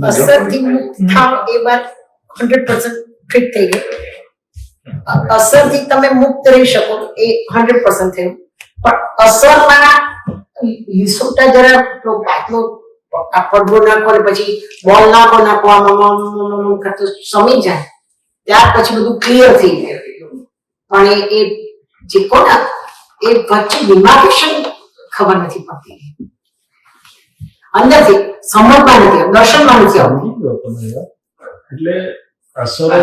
અસરથી મુક્ત થાવ એ વાત 100% ફિટ થઈ ગઈ. અસરથી તમે મુક્ત રહી શકો એ 100% થયું. પણ અસરમાં હિસોટા જરા આટલો પડવો નાખો ને પછી બોલ નાખો આમ કરતો સમી જાય ત્યાર પછી બધું ક્લિયર થઈ જાય. પણ એ જે કોના એ વચ્ચે ડિમાર્કેશન ખબર નથી પડતી, અંદરથી સમજમાં નથી, દર્શનમાં નથી આવતી. એટલે અસરો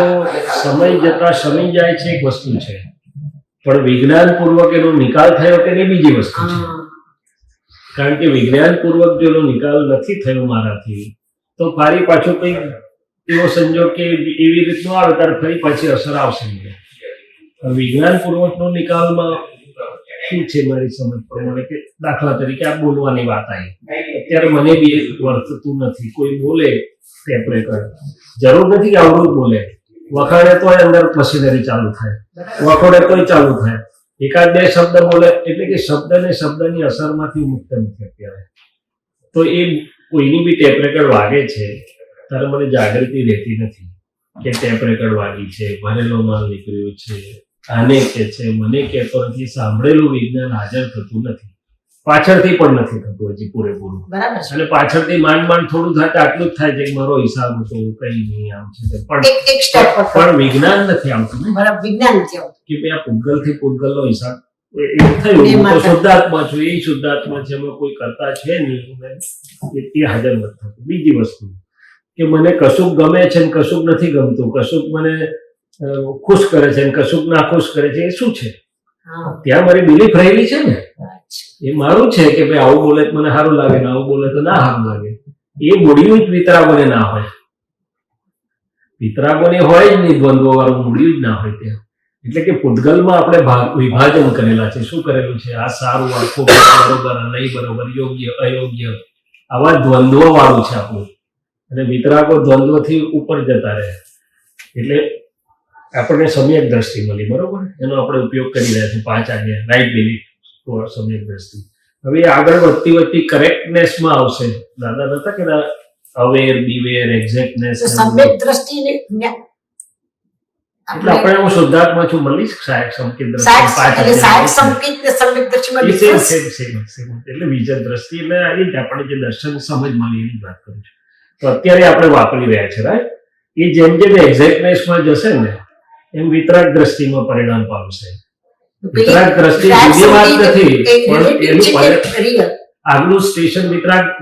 સમય જતા શમી જાય છે એક વસ્તુ છે, પણ વિજ્ઞાન પૂર્વક એનો નિકાલ થયો કે એ બીજી વસ્તુ છે. કારણ કે વિજ્ઞાન પૂર્વક જો એનો નિકાલ નથી થયો મારાથી તો ફરી પાછો કઈ એવો સંજોગ કે એવી રીતનો આવે ત્યારે ફરી પાછી અસર આવશે. વિજ્ઞાન પૂર્વકનો નિકાલમાં શું છે મારી સમજ પ્રમાણે કે દાખલા તરીકે આ બોલવાની વાત આવી, અત્યારે મને બી વર્તતું નથી. કોઈ બોલે ટેપ રેકર્ડ, જરૂર નથી કે અવરોધ બોલે, વખાણે તોય અંદર મશીનરી ચાલુ થાય, વખોડે તોય ચાલુ થાય, એકાદ બે શબ્દ બોલે એટલે કે શબ્દને શબ્દની અસરમાંથી મુક્ત નથી અત્યારે. તો એ કોઈની બી ટેપ રેકર્ડ વાગે છે ત્યારે મને જાગૃતિ રહેતી નથી કે ટેપ રેકર્ડ વાગી છે, ભરેલો માલ નીકળ્યો છે, આને કે છે, મને કહેતો નથી. સાંભળેલું વિજ્ઞાન હાજર થતું નથી, પાછળથી પણ નથી થતું હજી પૂરેપૂરું. અને પાછળથી માંડ થોડું થાય આટલું જ થાય છે કે મારો હિસાબ હતો કઈ નહીં આમ છે, પણ વિજ્ઞાન નથી આવતું. બરાબર, વિજ્ઞાન નથી આવતું કે ભાઈ આ પૂતગલથી પૂતગલનો હિસાબ થયું, હું તો શુદ્ધાત્મા છું, એ શુદ્ધાત્મા છે, એમાં કોઈ કરતા છે નહીં, એ હાજર નથી થતું. બીજી વસ્તુ કે મને કશુંક ગમે છે ને કશુંક નથી ગમતું, કશુંક મને ખુશ કરે છે અને કશુંક ના ખુશ કરે છે, એ શું છે? હા. ત્યાં મારી બિલીફ રહેલી છે ને, એ મારું છે કે ભાઈ આવું બોલે તો મને સારું લાગે ને આવું બોલે તો ના સારું લાગે. એ મૂળિયું જ વિતરાગોને ના હોય. વિતરાગોને હોય જ નહીં, દ્વંદ્વ વાળું મૂળિયું જ ના હોય ત્યાં. એટલે કે પૂતગલમાં આપણે વિભાજન કરેલા છે. શું કરેલું છે? આ સારું, આ ખોટું, બરોબર, નહીં બરોબર, યોગ્ય, અયોગ્ય, આવા દ્વંદ્વ વાળું છે આપણું. અને વિતરાગો દ્વંદ્વથી ઉપર જતા રહે. એટલે આપણને સમ્યક દ્રષ્ટિ મળી, બરોબર? એનો આપણે ઉપયોગ કરી રહ્યા છીએ 5 આજ્ઞા, રાઈટ બિલીફ, સમ્યક દ્રષ્ટિ. હવે આગળ વધતી વધતી કરેક્ટનેસમાં આવશે. દાદા નતા કે અવેર, બીવેર, એક્ઝેક્ટનેસ. તો સમ્યક દ્રષ્ટિને એટલે આપણે હું શુદ્ધાત્મા છું, મળીશ સહાયક સંકેત દ્રષ્ટિ. એટલે સહાયક સંકેત ને સમ્યક દ્રષ્ટિમાં difference? એટલે વિજય દ્રષ્ટિ એટલે આવી જ આપણે જે દર્શન સમજ મળી એની વાત કરું છું. તો અત્યારે આપણે વાપરી રહ્યા છે, રાઈટ? એ જેમ જેમ એક્ઝેક્ટનેસમાં જશે ને એમ વિતરાગ દ્રષ્ટિમાં પરિણામ પામશે. વિતરાગ દ્રષ્ટિ બીજી વાત નથી, પણ એનું આગલું સ્ટેશન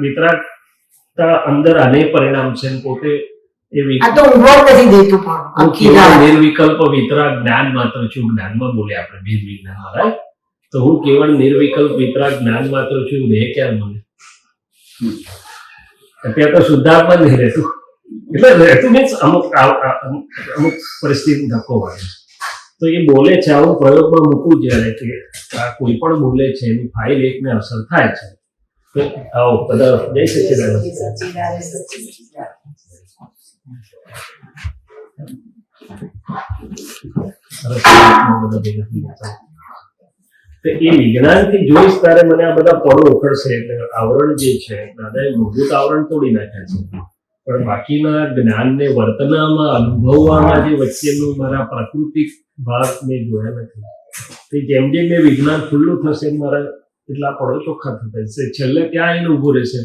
વિતરાગતા અંદર આને પરિણામ છે. પોતે આ તો ઊંઘવા નથી દેતું પણ નિર્વિકલ્પ વિતરાગ જ્ઞાન માત્ર છું. જ્ઞાનમાં બોલે આપણે ભેદ વિજ્ઞાનમાં, રાઈટ? તો હું કેવળ નિર્વિકલ્પ વિતરાગ જ્ઞાન માત્ર છું, એ ક્યાં મને અત્યારે તો શુદ્ધાત્મા નહીં રહેતું. એટલે રહેતું મીન્સ અમુક પરિસ્થિતિ ધક્કો વાગે તો એ બોલે છે. આવું પ્રયોગમાં મૂકવું જ્યારે કે આ કોઈ પણ બોલે છે એની ફાઇલ એકને અસર થાય છે. તો આવો બધા જય સચ્ચિદાનંદ. તો એ વિજ્ઞાનથી જોઈશ ત્યારે મને આ બધા પળો ઉખડશે. એટલે આવરણ જે છે દાદાએ મૂળભૂત આવરણ તોડી નાખ્યા છે, પણ બાકીના જ્ઞાનને વર્તનામાં અનુભવવામાં જે વચ્ચેનું મારા પ્રાકૃતિક ભાગ મેં જોયા નથી. તે જેમ જેમ એ વિજ્ઞાન ખુલ્લું થશે મારા એટલા પળો ચોખ્ખા થતા જશે. છેલ્લે ક્યાં આવીને ઊભું રહેશે?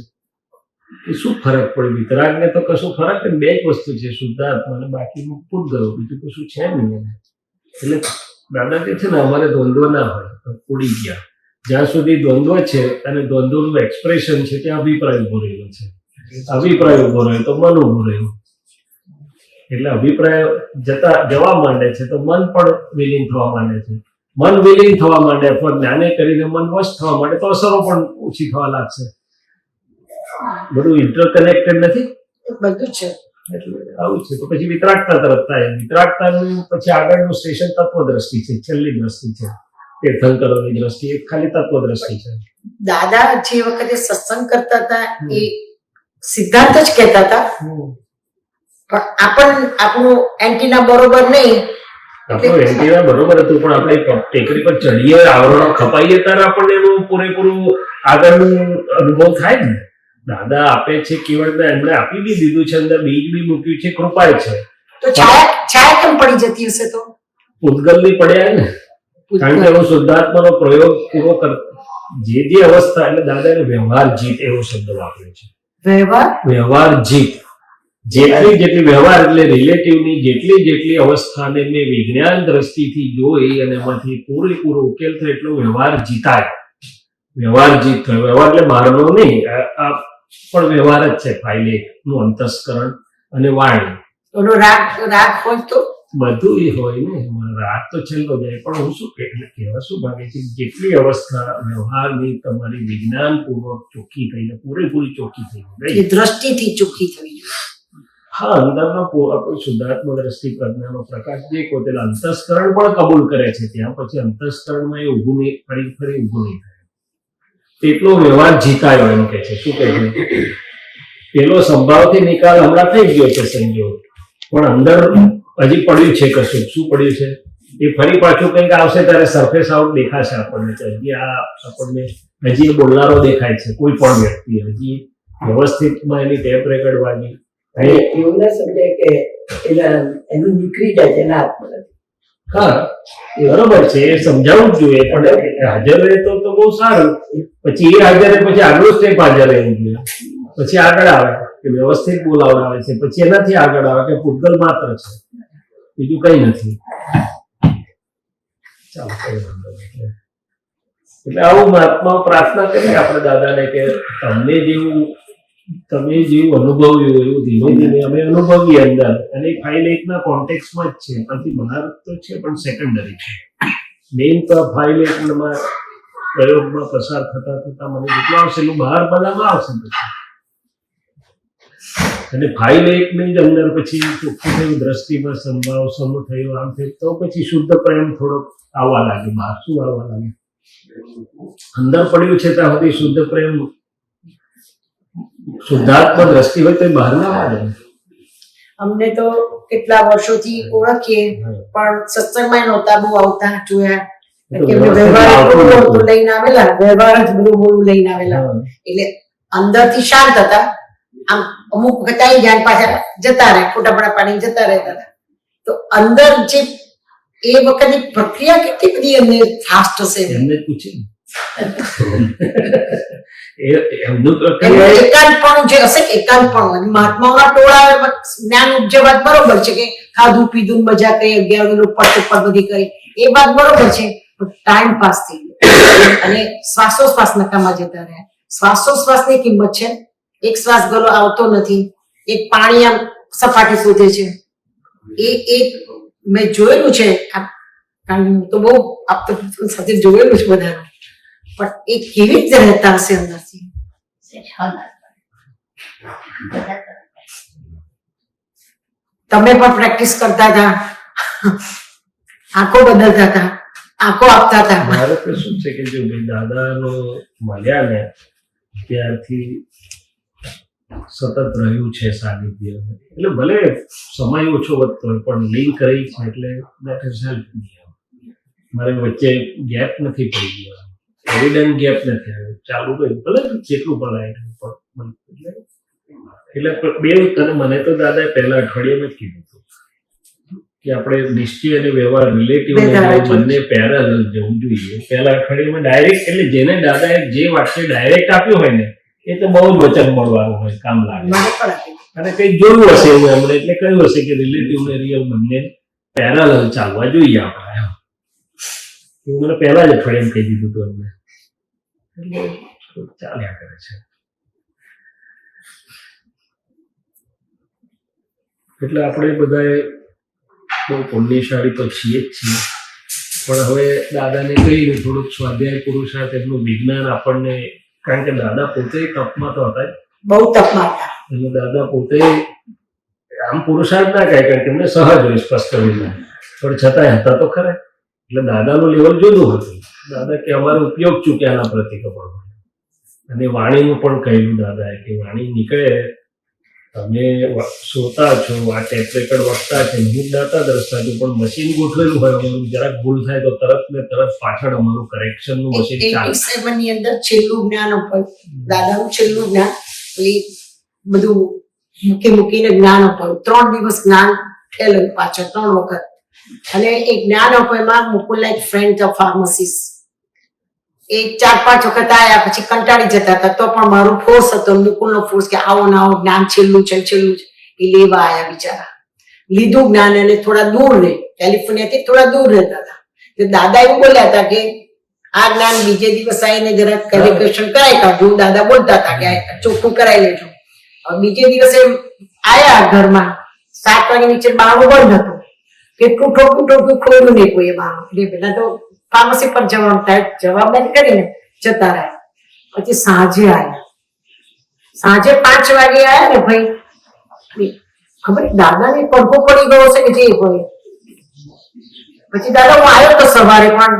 એ શું ફરક પડે? વિતરાગને તો કશું ફરક નહીં. બે જ વસ્તુ છે, શુદ્ધાત્મા અને બાકીનું પૂતગલો, બીજું કશું છે નહીં એને. એટલે દાદા કે છે ને અમારે દ્વંદ્વ ના હોય તો ઉડી ગયા. જ્યાં સુધી દ્વંદ્વ છે અને દ્વંદ્વનું એક્સપ્રેશન છે ત્યાં અભિપ્રાય ઉભો રહેલો છે. અભિપ્રાય ઉભો રહ્યો તો મન ઉભું રહ્યું. એટલે અભિપ્રાય જવા માંડે છે તો મન પણ વિલીન થવા માંડે છે. મન વિલીન થવા માંડે અથવા જ્ઞાને કરીને મન વશ થવા માંડે તો અસરો પણ ઓછી થવા લાગશે. બધું ઇન્ટરકનેક્ટેડ નથી, બધું છે. એટલે આવું છે. તો પછી વિતરાગતા તરફ થાય. વિતરાગતાનું પછી આગળનું સ્ટેશન તત્વ દ્રષ્ટિ છે, છેલ્લી દ્રષ્ટિ છે તીર્થંકરોની દ્રષ્ટિ. એ ખાલી તત્વ દ્રષ્ટિ છે. દાદા જે વખતે સત્સંગ કરતા હતા એ સિદ્ધાંત જ કહેતા હતા, પણ આપણું એન્ટીના બરોબર નહીં. આપણું એન્ટીના બરોબર હતું, પણ આપણે ટેકરી પર ચડીએ, આવરણો ખપાઈએ ત્યારે આપણને એનું પૂરેપૂરું આગળનું અનુભવ થાય ને. દાદા આપે છે કેવળ એમને આપી બી દીધું છે, અંદર બીજ બી મૂક્યું છે, કૃપાય છે. તો છાયા કેમ પડી જતી હશે? તો પૂતગલની પડ્યા ને, કારણ કે હું શુદ્ધાત્માનો પ્રયોગ પૂરો કર જે અવસ્થા, એટલે દાદાએ વ્યવહાર જીત એવો શબ્દ વાપર્યો છે. વ્યવહાર જીત. જેટલી વ્યવહાર એટલે રિલેટિવની જેટલી અવસ્થાને મેં વિજ્ઞાન દ્રષ્ટિથી જોઈ અને એમાંથી પૂરેપૂરો ઉકેલ થાય એટલો વ્યવહાર જીતાય. વ્યવહાર જીત થયો. વ્યવહાર એટલે બહારનો નહીં, આ પણ વ્યવહાર જ છે. ફાઇલ એકનું અંતસ્કરણ અને વાણી. રાગ હોય તો બધું એ હોય ને. રાગ તો છેલ્લો જાય, પણ હું શું કહેવા શું ભાગે છે, જેટલી અવસ્થા વ્યવહારની તમારી વિજ્ઞાન પૂર્વક ચોખ્ખી થઈને પૂરેપૂરી ચોખ્ખી થઈ ગઈ, દ્રષ્ટિથી ચોખ્ખી થઈ. હા, અંદરનો આપણું શુદ્ધાત્મ દ્રષ્ટિ પ્રજ્ઞાનો પ્રકાશ જે પોતે અંતસ્કરણ પણ કબૂલ કરે છે, ત્યાં પછી અંતસ્કરણમાં એ ઊભું નહીં, ફરી ઊભું નહીં થાય. તેટલો વ્યવહાર જીતાયો એમ કે છે. શું કહે છે? પેલો સંભાવથી નિકાલ હમણાં થઈ ગયો છે સંજોગ, પણ અંદર હજી પડ્યું છે કશું. શું પડ્યું છે? એ ફરી પાછું કંઈક આવશે ત્યારે સરફેસ આઉટ દેખાશે આપણને. હજી એ બોલનારો દેખાય છે, કોઈ પણ વ્યક્તિ હજી વ્યવસ્થિતમાં એની ટેપ રેકર્ડ વાગી. એવું ના સમજાય કે એનું નીકળી જાય છે એના હાથમાં. હા, બરોબર છે, એ સમજાવવું જ જોઈએ, પણ હાજર રહે તો બહુ સારું. પછી એ હાજર રહે પછી આગળ સ્ટેપ હાજર રહેવું જોઈએ. પછી આગળ આવે કે વ્યવસ્થિત બોલાવડાવે છે, પછી એનાથી આગળ આવે કે પૂતગલ માત્ર છે, બીજું કઈ નથી. ચાલો, કઈ વાંધો નહીં. એટલે આવું મહાત્મા પ્રાર્થના કરીએ આપણે દાદાને કે તમને જેવું તમે જેવું અનુભવ્યું એવું ધીમે ધીમે અમે અનુભવીએ અંદર, અને ફાઇલ 1 ના કોન્ટેક્સમાં જ છે, પછી બહાર તો છે પણ સેકન્ડરી છે. મેઇન તો ફાઇલ 1 માં પ્રયોગમાં પસાર થતા થતા મને જેટલું આવશે એટલું બહાર બધામાં આવશે પછી. અને ફાઇલ 1 ની જ અંદર પછી ચોખ્ખું થયું, દ્રષ્ટિમાં સંભાવ સમૂહ થયો, આમ થયું, તો પછી શુદ્ધ પ્રેમ થોડોક આવવા લાગે બહાર. શું આવવા લાગે? અંદર પડ્યું છે ત્યાં સુધી શુદ્ધ પ્રેમ, શુદ્ધાત્મા દ્રષ્ટિ હોય તો બહાર ના આવે. અમને તો કેટલા વર્ષોથી ઓળખીએ પણ સત્સંગમાં નહોતા બહુ આવતા જોયા. કેમકે વ્યવહાર એટલું બધું લઈને આવેલા, વ્યવહાર જ બધું લઈને આવેલા, એટલે અંદરથી શાંત હતા. આમ અમુક વખત આવી જાય પાછા જતા રહે, ફોટા ફોટા પાડીને જતા રહેતા હતા. તો અંદર જે એ વખતની પ્રક્રિયા કેટલી બધી એમને ફાસ્ટ હશે. એમને પૂછે એમનું પ્રક્રિયા એકાંતપણું જે હશે, એકાંતપણું મહાત્માઓના ટોળા જ્ઞાન ઉપજે વાત બરોબર છે કે ખાધું પીધું મજા કરી, 11 પટ ઉપર બધી કરી, એ વાત બરોબર છે, પણ ટાઈમ પાસ થઈ ગયો અને શ્વાસોશ્વાસ નકામા જતા રહ્યા. શ્વાસોશ્વાસની કિંમત છે. એક શ્વાસ ગલો આવતો નથી, એક પાણી આમ સપાટી શોધે છે. એ મેં જોયેલું છે, કારણ તો બહુ સાથે જોયેલું છે બધાનું, પણ એ કેવી રીતે રહેતા હશે અંદરથી? તમે પણ પ્રેક્ટિસ કરતા હતા, આંખો બદલતા હતા, આંખો આપતા હતા. મારે તો શું છે કે જો દાદાનો મળ્યા ને ત્યારથી સતત રહ્યું છે સાનિધ્ય. એટલે ભલે સમય ઓછો વધતો હોય પણ લિંક રહી છે, એટલે દેટ ઇઝ હેલ્પ. મારે વચ્ચે ગેપ નથી પડી ગયો, એવિડન્ટ ગેપ નથી આવ્યો, ચાલુ ગયું ભલે જેટલું પણ આવ્યું. એટલે બે અને મને તો દાદાએ પહેલા અઠવાડિયામાં જ કીધું હતું કે આપણે નિશ્ચય અને વ્યવહાર રિલેટિવ બંને પેરેલલ જવું જોઈએ. પહેલા અઠવાડિયામાં ડાયરેક્ટ, એટલે જેને દાદાએ જે વાક્ય ડાયરેક્ટ આપ્યું હોય ને એ તો બહુ જ વચન મળવાનું હોય, કામ લાગે. અને કંઈક જોયું હશે એવું એમણે, એટલે કહ્યું હશે કે રિલેટિવ ને રિયલ બંને પેરેલલ ચાલવા જોઈએ આપણે. એવું મને પહેલા જ અઠવાડિયામાં કહી દીધું હતું એમને. એટલે ચાલ્યા કરે છે. એટલે આપણે બધાએ બહુ પુણ્યશાળી તો છીએ જ છીએ, પણ હવે દાદાને કહીને થોડુંક સ્વાધ્યાય પુરુષાર્થ એમનું વિજ્ઞાન આપણને, કારણ કે દાદા પોતે તપમાં તો હતા, બહુ તપમાં હતા. એટલે દાદા પોતે આમ પુરુષાર્થ ના કહે, કારણ કે એમને સહજ હોય સ્પષ્ટ વિજ્ઞાન, પણ છતાંય હતા તો ખરા. એટલે દાદાનું લેવલ જુદું હતું. દાદા કે અમારો ઉપયોગ ચૂક્યાના પ્રતિકો પણ હોય. અને વાણીનું પણ કહ્યું દાદાએ કે વાણી નીકળે, તમે સોતા છો, આ ટેપ રેકર્ડ વખતા છે, હું દાતા દ્રષ્ટા છું, પણ મશીન ગોઠવેલું હોય અમારું, જરાક ભૂલ થાય તો તરત ને તરત પાછળ અમારું કરેક્શનનું મશીન ચાલે. 87 ની અંદર છેલ્લું જ્ઞાન અપાયું, દાદાનું છેલ્લું જ્ઞાન, એટલે બધું મૂકીને જ્ઞાન અપાયું. 3 દિવસ જ્ઞાન થયેલું પાછળ 3 વખત. અને એ જ્ઞાન અપાયમાં મુકુલના એક ફ્રેન્ડ ઓફ ફાર્મસીસ્ટ, એ 4-5 વખત આવ્યા, પછી કંટાળી જતા હતા, તો પણ મારું ફોર્સ હતો, મુકુલનો ફોર્સ કે આવો ના આવો, જ્ઞાન છેલ્લું છે, છેલ્લું છે. એ લેવા આવ્યા બિચારા, લીધું જ્ઞાન, અને થોડા દૂર રહે, કેલિફોર્નિયાથી થોડા દૂર રહેતા હતા. તો દાદા એવું બોલ્યા હતા કે આ જ્ઞાન બીજે દિવસ આવીને જરા કેલિબ્રેશન કરાવી કાઢું. દાદા બોલતા હતા કે ચોખ્ખું કરાવી લેજો. બીજે દિવસે આયા ઘરમાં, 7 વાગે નીચે બારણું બંધ હતું, કેટલું ઠોકું ખોલ્યું નહીં કોઈ એ બારણું. એટલે પેલા તો ફાર્મસી પર જવાબદારી કરીને જતા રહ્યા. પછી સાંજે આવ્યા, સાંજે 5 વાગે આવ્યા ને ભાઈ, ખબર દાદાને પડઘો પડી ગયો છે કે જે હોય. પછી દાદા હું આવ્યો તો સવારે, પણ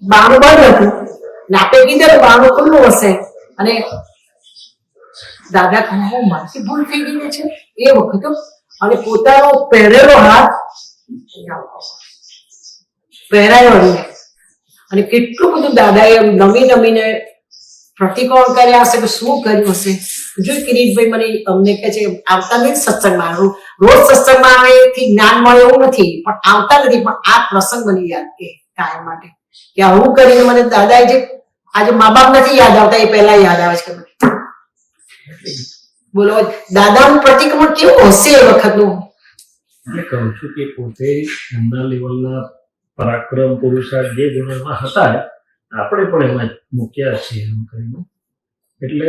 બારણું બંધ હતું ને આપણે કીધું બારણું ખુલ્લું હશે. અને દાદા કહે મારી ભૂલ થઈ ગઈ છે એ વખત, અને પોતાનો પહેરેલો હાથ પહેરાયો એમને. અને કેટલું બધું દાદાએ નમીને પ્રતિકોણ કર્યા હશે કે શું કર્યું હશે. જો કિરીટભાઈ મને અમને કહે છે આવતા નથી સત્સંગમાં, રોજ સત્સંગમાં આવે એથી જ્ઞાન મળે એવું નથી, પણ આવતા નથી, પણ આ પ્રસંગ મને યાદ કે કાયમ માટે કે આવું કરીને મને દાદાએ જે આજે મા બાપ નથી યાદ આવતા, એ પહેલા યાદ આવે છે. બોલો દાદાનું પ્રતિક્રમણ કેવું હશે એ વખતનું. એટલે કહું છું કે પોતે એમના લેવલના પરાક્રમ પુરુષાર્થ જે ગુણોમાં હતા, આપણે પણ એમાં મૂક્યા છીએ એમ કરીને. એટલે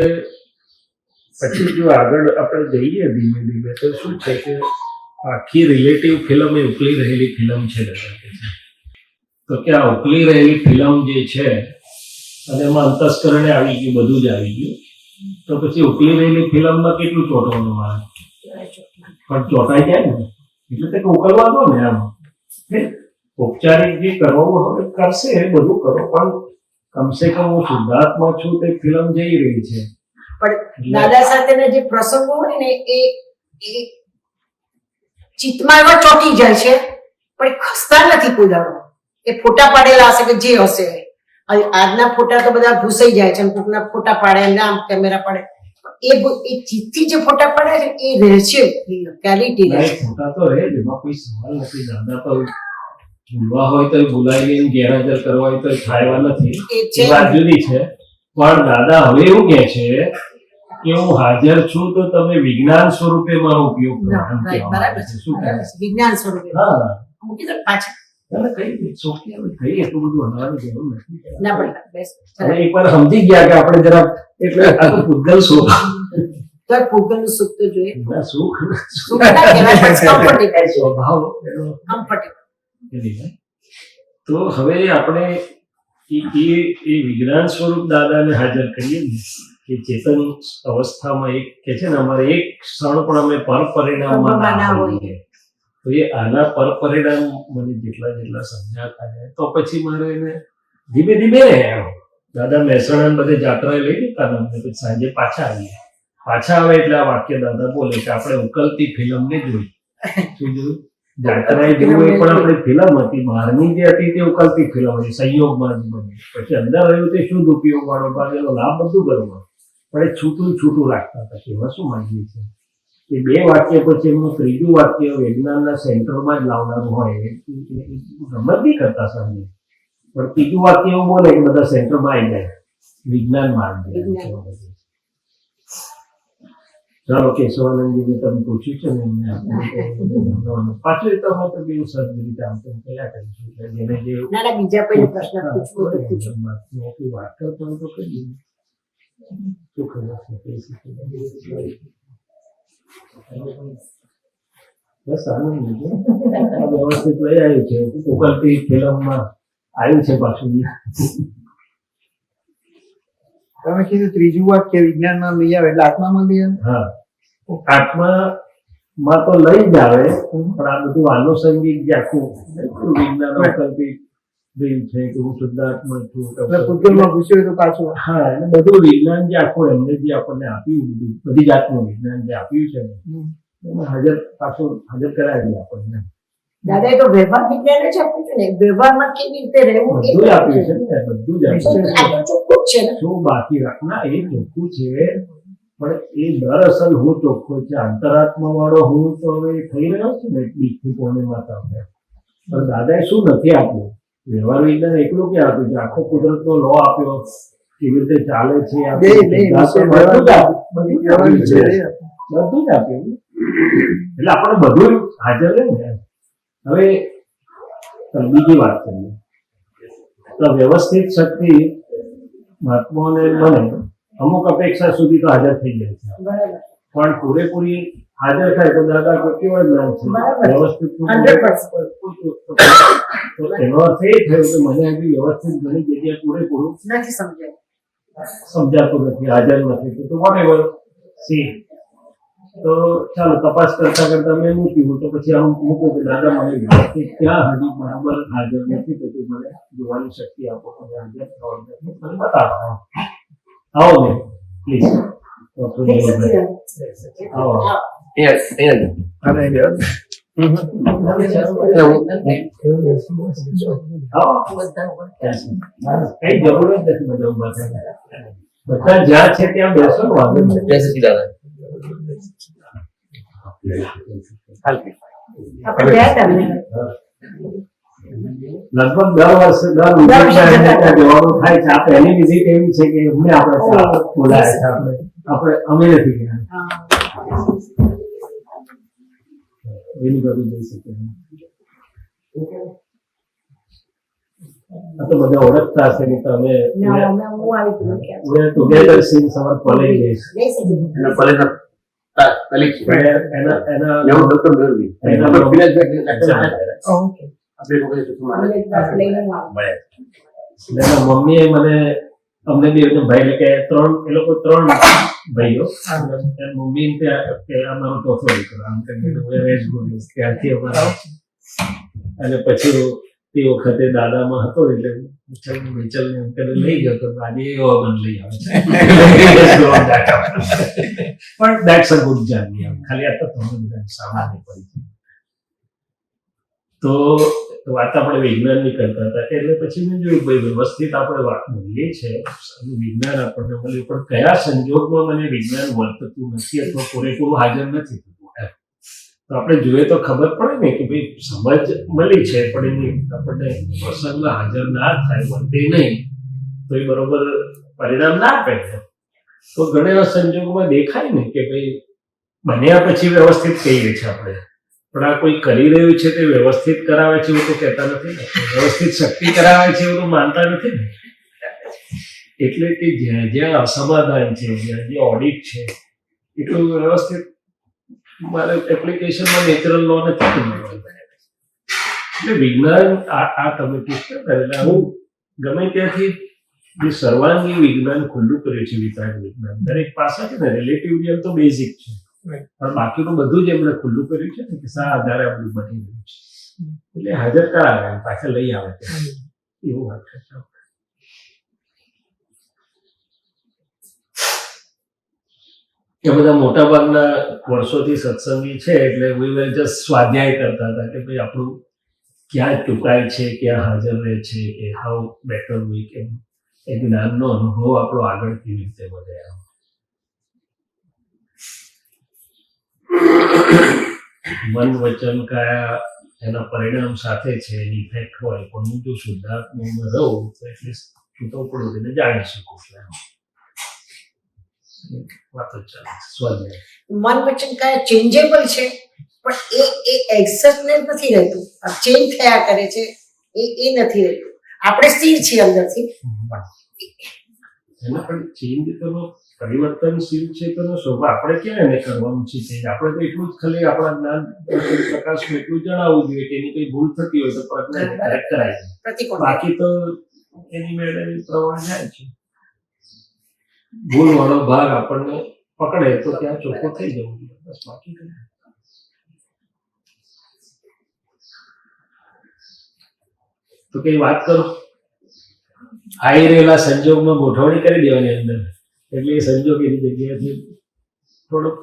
પછી જો આગળ આપણે જઈએ ધીમે ધીમે તો શું છે કે આખી રિલેટિવ ફિલ્મ એ ઉકલી રહેલી ફિલ્મ છે દાદા કે છે. તો કે આ ઉકલી રહેલી ફિલ્મ જે છે અને એમાં અંતસ્કરણે આવી ગયું, બધું જ આવી ગયું, તો પછી ઉકલી રહેલી ફિલ્મમાં કેટલું ચોંટવાનું આવે? પણ ચોંટાઈ જાય ને એટલે કે ઉકલવા દો ને આમ. ઔપચારિક જે કરવું હવે કરશે એ બધું કરો, પણ કમસે કમ હું શુદ્ધાત્મા છું તે ફિલ્મ જઈ રહી છે. પણ દાદા સાથેના જે પ્રસંગો હોય ને એ ચિત્તમાં એવા ચોંટી જાય છે, પણ એ ખસતા નથી કોઈ દાડો. એ ફોટા પાડેલા હશે કે જે હશે, આજના ફોટા તો બધા ભૂસાઈ જાય છે, કોકના ફોટા પાડે ને આમ કેમેરા પાડે, એ ચિત્તથી જે ફોટા પાડે છે એ રહે છે, ક્વોલિટી રહે છે. ફોટા તો રહે જ, એમાં કોઈ સવાલ નથી. દાદા તો ભૂલવા હોય તો ભૂલાઈ લઈને ગેરહાજર કરવા હોય તો થાય નથી, એ છે. એ વાત જુદી છે. પણ દાદા હવે એવું કહે છે કે હું હાજર છું તો તમે વિજ્ઞાન સ્વરૂપે મારો ઉપયોગ કરો. એમ કહેવા બરાબર માંગે છે, છે. શું કહે છે? વિજ્ઞાન સ્વરૂપે. હા, મૂકી દો પાછા. તમે કઈ સોફી હવે કઈ એટલું બધું હલવાની જરૂર નથી. ના પડતા બેસ. હવે એકવાર સમજી ગયા કે આપણે જરા એટલે આ તો પૂતગલ સુખ તો ભૂગોળનું સુખ તો જોઈએ. ના સુખ સુખ ના કહેવાય, પણ comfortable. સ્વભાવ એનો Comfortable. એની. તો હવે આપણે એ વિજ્ઞાન સ્વરૂપ દાદાને હાજર કરીએ ને કે ચેતન અવસ્થામાં એક કે છે ને અમારે એક ક્ષણ પણ અમે પર પરિણામમાં ના હોઈએ. તો એ આના પર પરિણામ મને જેટલા સમજાતા જાય તો પછી મારે એને ધીમે ધીમે દાદા મહેસાણા બધે જાત્રાએ લઈ જતા ને અમને, પછી સાંજે પાછા આવે એટલે આ વાક્ય દાદા બોલે કે આપણે ઉકલતી ફિલ્મને જોઈ. શું જોયું? જાત્રાએ જોયું એ પણ આપણી ફિલ્મ હતી, બહારની જે હતી તે ઉકલતી ફિલ્મ હતી, સંયોગમાં જ બની. પછી અંદર આવ્યું તે શુદ્ધ ઉપયોગ વાળો ભાગ, એનો લાભ બધું કરવાનો, પણ એ છૂટું લાગતા હતા. એમાં શું માંગીએ છીએ એ બે વાક્ય પછી એમનું ત્રીજું વાક્ય વિજ્ઞાનના સેન્ટરમાં જ લાવનારું હોય, ગમત નહીં કરતા સમજે, પણ ત્રીજું વાક્ય એવું બોલે કે બધા સેન્ટરમાં આવી જાય, વિજ્ઞાનમાં આવી જાય. ચાલો કેશવાનંદજીને તમે પૂછ્યું છે ને એમને પાછું તો અમે તો બી સરસ રીતે આમ તેમ કર્યા કરીશું. જેને જે ના ના, બીજા કોઈ પ્રશ્ન પૂછવો તો પૂછો. વાત કરતો હોય તો કરીએ. શું ખબર છે બસ આનંદ લીધો. વ્યવસ્થિત લઈ આવ્યું છે, ઉકલતી ફિલ્મમાં આવ્યું છે પાછું. તમે કીધું ત્રીજું વાક્ય વિજ્ઞાનમાં લઈ આવે એટલે આત્મામાં લઈ આવે. હા, આત્મામાં તો લઈ જ આવે, પણ આ બધું આનુષંગિક જે આખું વિજ્ઞાન ઉકલતી રહ્યું છે કે હું શુદ્ધાત્મા છું. એટલે પૂતગલમાં ઘૂસ્યો તો પાછું. હા, અને બધું વિજ્ઞાન જે આખું એમને જે આપણને આપ્યું, બધી જાતનું વિજ્ઞાન જે આપ્યું છે ને એમાં હાજર કરાવી આપણને. દાદા એ તો વ્યવહાર વિજ્ઞાન જ આપ્યું છે ને, વ્યવહારમાં કેવી રીતે રહેવું એ બધું જ આપ્યું છે ને, બધું જ આપ્યું છે. આ તો ચોખ્ખું જ છે ને. શું બાકી રાખના એ ચોખ્ખું છે, પણ એ દરઅસલ હું ચોખ્ખો છે. અંતરાત્મા વાળો હું તો હવે થઈ રહ્યો છે ને બીજથી કોને માતા. પણ દાદાએ શું નથી આપ્યું? વ્યવહાર વિજ્ઞાન એકલું ક્યાં આપ્યું છે? આખો કુદરતનો લો આપ્યો, કેવી રીતે ચાલે છે બધું જ આપ્યું. એટલે આપણે બધું હાજર રહે ને. હવે બીજી વાત કરીએ તો વ્યવસ્થિત શક્તિ મહાત્માઓને મને અમુક અપેક્ષા સુધી તો હાજર થઈ જાય છે, બરાબર. પણ પૂરેપૂરી હાજર થાય તો દાદા કેવા જ્ઞાન છે વ્યવસ્થિત. 100%. તો એનો અર્થ એ થયો કે મને હજી વ્યવસ્થિત ઘણી જગ્યાએ પૂરેપૂરું નથી સમજાય. સમજાતું નથી, હાજર નથી. તો વોટેવર સી. તો ચાલો તપાસ કરતા મેં મૂક્યું, તો પછી આમ મૂકું કે દાદા મને વ્યવસ્થિત ક્યાં હજી બરાબર હાજર નથી થતી, મને જોવાની શક્તિ આપો, મને હાજર થવાનું નથી, મને બતાવો. આવો ને પ્લીઝ. આવો કઈ જરૂર જ નથી બધા ઉભા થાય. બધા જ્યાં છે ત્યાં બેસો ને, વાંધો નહીં. આપણે ગયા હતા ને. લગભગ દર વર્ષે ત્યાં જવાનું થાય છે. આ પહેલી વિઝિટ એવી છે કે અમને આપણે બોલાયા છે, આપણે અમે નથી ગયા. એની બધું જઈ શકે. આ તો બધા ઓળખતા હશે કે તમે ના, હું આવી હતી ક્યાં we are together since our college days. નહીં સમજી. એના કોલેજના કલીગ છે એના નેવું ડોક્ટર મેળવી એના આપણે ફિનાન્સ બેંક ઓકે. આપણે લોકો મને એક વાત લઈને હું આવી. મળ્યા એના મમ્મીએ મને અમને બે ભાઈ એટલે કે એ લોકો ત્રણ ભાઈઓ અને મમ્મી કે અમારો ચોથો દીકરો આમ કરીને ત્યારથી અમારા અને પછી તે વખતે દાદામાં હતો એટલે વિચલ એમ કરીને લઈ ગયો તો આજે એવો મને લઈ આવે છે પણ દેટ્સ અ ગુડ જર્ની ખાલી આ તો તમે બધા સામાન્ય પરિચય તો વાત આપણે વિજ્ઞાનની કરતા હતા એટલે પછી મેં જોયું ભાઈ વ્યવસ્થિત આપણે વાત બોલીએ છીએ વિજ્ઞાન આપણને મળ્યું પણ કયા સંજોગમાં મને વિજ્ઞાન વર્તતું નથી અથવા પૂરેપૂરું હાજર નથી થતું એમ તો આપણે જોઈએ તો ખબર પડે ને કે ભાઈ સમજ મળી છે પણ એની આપણને પ્રસંગમાં હાજર ના થાય વર્તે નહીં તો એ બરોબર પરિણામ ના આપે તો ઘણા એવા સંજોગોમાં દેખાય ને કે ભાઈ બન્યા પછી વ્યવસ્થિત કહીએ છીએ આપણે પણ આ કોઈ કરી રહ્યું છે તે વ્યવસ્થિત કરાવે છે એવું તો કહેતા નથી ને વ્યવસ્થિત શક્તિ કરાવે છે એવું તો માનતા નથી ને એટલે કે જ્યાં જ્યાં અસમાધાન છે જ્યાં જ્યાં ઓડિટ છે એટલું વ્યવસ્થિત મારે એપ્લિકેશનમાં નેચરલ લો નથી મળવાનું એટલે વિજ્ઞાન આ તમે પૂછતા હતા એટલે હું ગમે ત્યાંથી જે સર્વાંગી વિજ્ઞાન ખુલ્લું કર્યું છે વિતરાગ વિજ્ઞાન દરેક પાસા છે ને રિલેટિવ રિયલ તો બેઝિક છે પણ બાકીનું બધું જ એમણે ખુલ્લું કર્યું છે ને કે શા આધારે આ બધું બની રહ્યું છે એટલે હાજર કરાવે પાછા લઈ આવે એવું વાત છે એ બધા મોટા ભાગના વર્ષોથી સત્સંગી છે એટલે we were just સ્વાધ્યાય કરતા હતા કે ભાઈ આપણું ક્યાં ચૂકાય છે ક્યાં હાજર રહે છે કે હાઉ બેટર વી કેન એ જ્ઞાનનો અનુભવ આપણો આગળ કેવી રીતે વધે મન વચન કાયા એના પરિણામ સાથે છે એની ઇફેક્ટ હોય પણ હું જો શુદ્ધાત્મામાં રહું તો એટલીસ્ટ છૂટો પડું તેને જાણી શકું છું વાતો ચાલે સ્વાધ્યાય મન વચન કાયા ચેન્જેબલ છે પણ એ એક્ઝેક્ટને નથી રહેતું ચેન્જ થયા કરે છે એ નથી રહેતું આપણે સ્થિર છીએ અંદરથી એના પણ ચેન્જ કરવો પરિવર્તનશીલ છે તેનો સ્વભાવ આપણે ક્યાં એને કરવાનું છે ચેન્જ આપણે તો એટલું જ ખાલી આપણા જ્ઞાન પ્રકાશમાં એટલું જણાવવું જોઈએ કે એની કઈ ભૂલ થતી હોય તો પ્રજ્ઞાને કરેક્ટ કરાય પ્રતિકોણ બાકી તો એની મેળે પ્રમાણે જાય છે ભૂલ વાળો ભાગ આપણને પકડે તો ત્યાં ચોખ્ખો થઈ જવું જોઈએ બસ બાકી કઈ નહીં. તો કઈ વાત કરો આવી રહેલા સંજોગમાં ગોઠવણી કરી દેવાની અંદર એટલે એ સંજોગ એની જગ્યાએથી થોડોક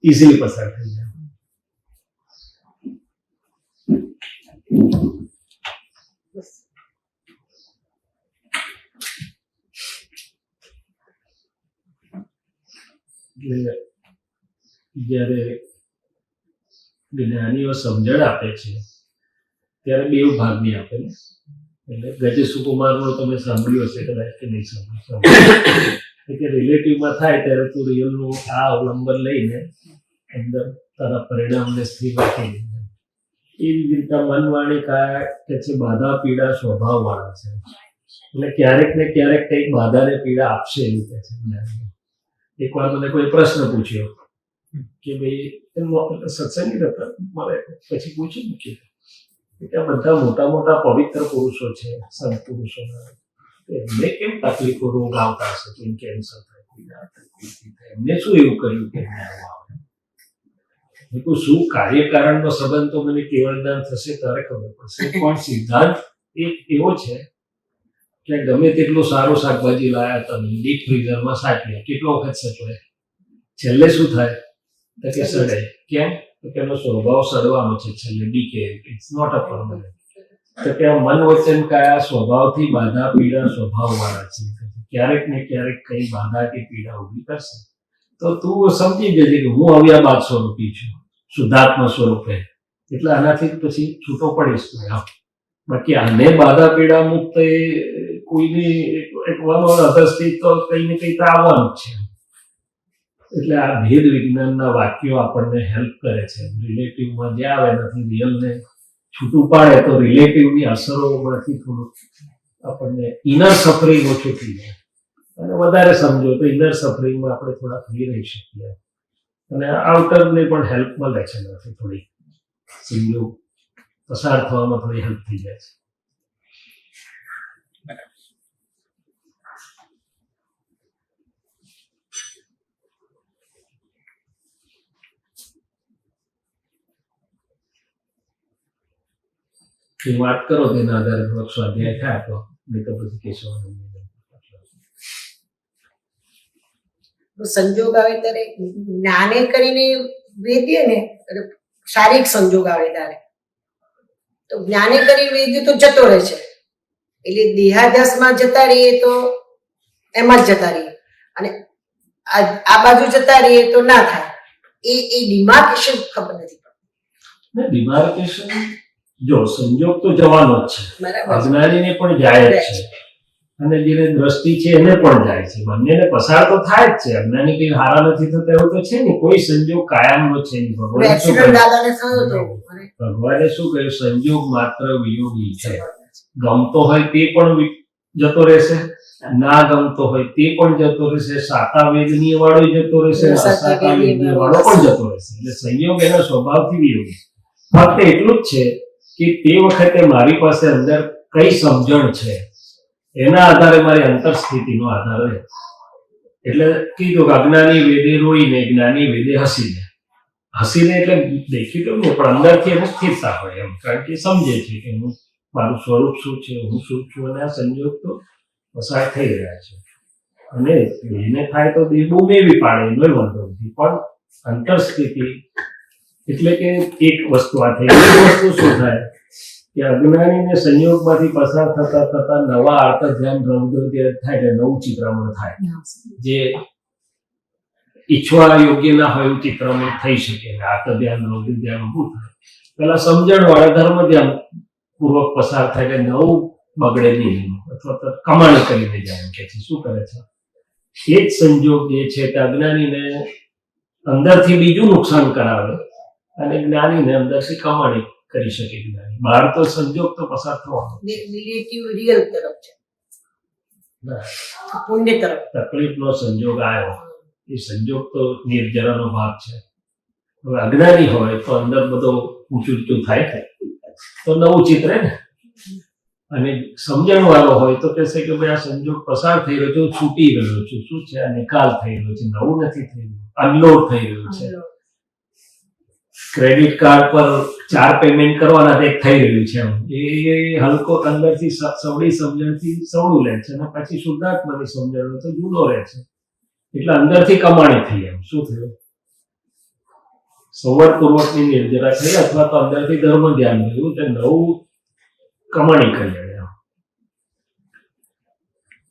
ઇઝીલી પસાર થઈ જાય એટલે જ્યારે જ્ઞાનીઓ સમજણ આપે છે ત્યારે બે ભાગની આપે ને એટલે ગજેશ સુકુમારનો તમે સાંભળ્યું હશે કદાચ કે નહીં સાંભળ્યું કે રિલેટિવમાં થાય ત્યારે તું રિયલનું આ અવલંબન લઈને અંદર તારા પરિણામને સ્થિર રાખી દે એવી જ રીતે મન વાણી કાયા કે છે બાધા પીડા સ્વભાવ વાળા છે એટલે ક્યારેક ને ક્યારેક કંઈક બાધાને પીડા આપશે એવું કે છે જ્ઞાનીઓ. એકવાર મને કોઈ પ્રશ્ન પૂછ્યો કે ભાઈ સત્સંગી હતા મારે પછી પૂછ્યું કે આ બધા મોટા મોટા પવિત્ર પુરુષો છે સંત પુરુષોના એમને કેમ તકલીફો રોગ આવતા હશે કોઈ કેન્સર થાય એમને શું એવું કર્યું કે શું કાર્યકારણનો સંબંધ તો મને કેવળ જ્ઞાન થશે ત્યારે ખબર પડશે પણ સિદ્ધાંત એક એવો છે કે ગમે તેટલું સારું શાકભાજી લાયા તમે ડીપ ફ્રીઝરમાં સાચવે કેટલો વખત સચવે છેલ્લે શું થાય તો કે સડે કેમ તો કે એનો સ્વભાવ સડવાનો છે છેલ્લે decay it's not a permanent તો કે મન વચન કાયા સ્વભાવથી બાધા પીડા સ્વભાવ વાળા છે ક્યારેક ને ક્યારેક કઈ બાધા કે પીડા ઊભી કરશે તો તું સમજી જજે કે હું અવ્યાબાદ સ્વરૂપી છું શુદ્ધાત્મા સ્વરૂપે એટલે આનાથી પછી છૂટો પડીશ તું બાકી આને બાધા પીડા મુક્ત એ કોઈની એક અધસ્થી તો કઈ ને કઈ તો આવવાનું જ છે એટલે આ ભેદ વિજ્ઞાનના વાક્યો આપણને હેલ્પ કરે છે રિલેટિવમાં જે આવે નથી રિયલને છૂટું પાડે તો રિલેટિવની અસરોમાંથી થોડું આપણને ઇનર સફરિંગ ઓછું થઈ જાય અને વધારે સમજો તો ઇનર સફરિંગમાં આપણે થોડા ફ્રી રહી શકીએ અને આઉટરને પણ હેલ્પ મળે છે એનાથી થોડી સંયોગ પસાર થવામાં થોડી હેલ્પ થઈ જાય છે. એ વાત કરો તેના આધારે થોડોક સ્વાધ્યાય થાય તો નહીં તો પછી કેશવાનું સંજોગ આવે ત્યારે જ્ઞાને કરીને વેદીએ ને એટલે શારીરિક સંજોગ આવે ત્યારે તો જ્ઞાને કરી વેદ્ય તો જતો રહે છે એટલે દેહાદ્યાસમાં જતા રહીએ તો એમાં જ જતા રહીએ અને આ બાજુ જતા રહીએ તો ના થાય એ ડિમાર્કેશન ખબર નથી પડતી. ડિમાર્કેશન જો સંજોગ તો જવાનો જ છે, બરાબર અજ્ઞાનીને પણ જાય જ છે અને જેને દ્રષ્ટિ છે એને પણ જાય છે, બંનેને પસાર તો થાય જ છે. અજ્ઞાની કઈ હારા નથી થતા એવું તો છે ને, કોઈ સંજોગ કાયમનો છે નહીં. ભગવાને શું એક્સિડન્ટ કહ્યું? દાદાને થયો હતો ભગવાને શું કહ્યું? સંજોગ માત્ર વિયોગી છે. ગમતો હોય તે પણ જતો રહેશે, ના ગમતો હોય તે પણ જતો રહેશે, સાતા વેદનીય વાળો જતો રહેશે, અસાતા વેદનીય વાળો પણ જતો રહેશે. એટલે સંયોગ એના સ્વભાવથી વિયોગી. ફક્ત એટલું જ છે કે તે વખતે મારી પાસે અંદર કઈ સમજણ છે એના આધારે મારી અંતર સ્થિતિનો આધાર રહે. એટલે કીધું કે અજ્ઞાની વેદે રોઈને જ્ઞાની વેદે હસીને. હસીને એટલે દેખીતું નહીં પણ અંદરથી એનું સ્થિરતા હોય એમ, કારણ કે સમજે છે કે હું મારું સ્વરૂપ શું છે, હું શું છું અને આ સંજોગ તો પસાર થઈ રહ્યા છે. અને એને થાય તો દેહ બહુ મેવી પાડે એનો વાંધો નથી, પણ અંતર સ્થિતિ એટલે કે એક વસ્તુ આ થઈ. એક વસ્તુ શું થાય કે અજ્ઞાનીને સંયોગમાંથી પસાર થતા થતા નવા આર્ત ધ્યાન રૌદ્ર ધ્યાન થાય એટલે નવું ચિત્રામણ થાય, જે ઈચ્છવા યોગ્ય ના હોય એવું ચિત્રામણ થઈ શકે. આર્ત ધ્યાન રૌદ્ર ધ્યાન ઊભું થાય પેલા સમજણ વાળા ધર્મ ધ્યાન પૂર્વક પસાર થાય એટલે નવું બગડે નહીં અથવા તો કમાણી કરીને જાય એમ કે છે. શું કરે છે? એ જ સંજોગ જે છે તે અજ્ઞાનીને અંદરથી બીજું નુકસાન કરાવે અને જ્ઞાનીને અંદરથી કમાણી કરી શકે. જ્ઞાની બહાર તો સંજોગ તો પસાર થવાનો રિલેટિવ રિયલ તરફ છે, પુણ્ય તરફ. તકલીફનો સંજોગ આવ્યો એ સંજોગ તો નિર્જરાનો ભાગ છે. હવે અજ્ઞાની હોય તો અંદર બધો ઊંચું ઊંચું થાય તો નવું ચિત્રે ને, અને સમજણ વાળો હોય તો કહેશે કે ભાઈ આ સંજોગ પસાર થઈ રહ્યો છે, હું છૂટી રહ્યો છું. શું છે? આ નિકાલ થઈ રહ્યો છે, નવું નથી થઈ રહ્યું, અનલોડ થઈ રહ્યું છે. ક્રેડિટ કાર્ડ પર 4 પેમેન્ટ કરવાના એક થઈ રહ્યું છે એમ. એ હલકો અંદરથી સવડી સમજણથી સવડું લે છે અને પછી શુદ્ધાત્માની સમજણ તો જુદો રહે છે. એટલે અંદરથી કમાણી થઈ એમ. શું થયું? સંવરપૂર્વકની નિર્જરા થઈ અથવા તો અંદરથી ધર્મ ધ્યાન થયું તે નવું કમાણી કરી એમ.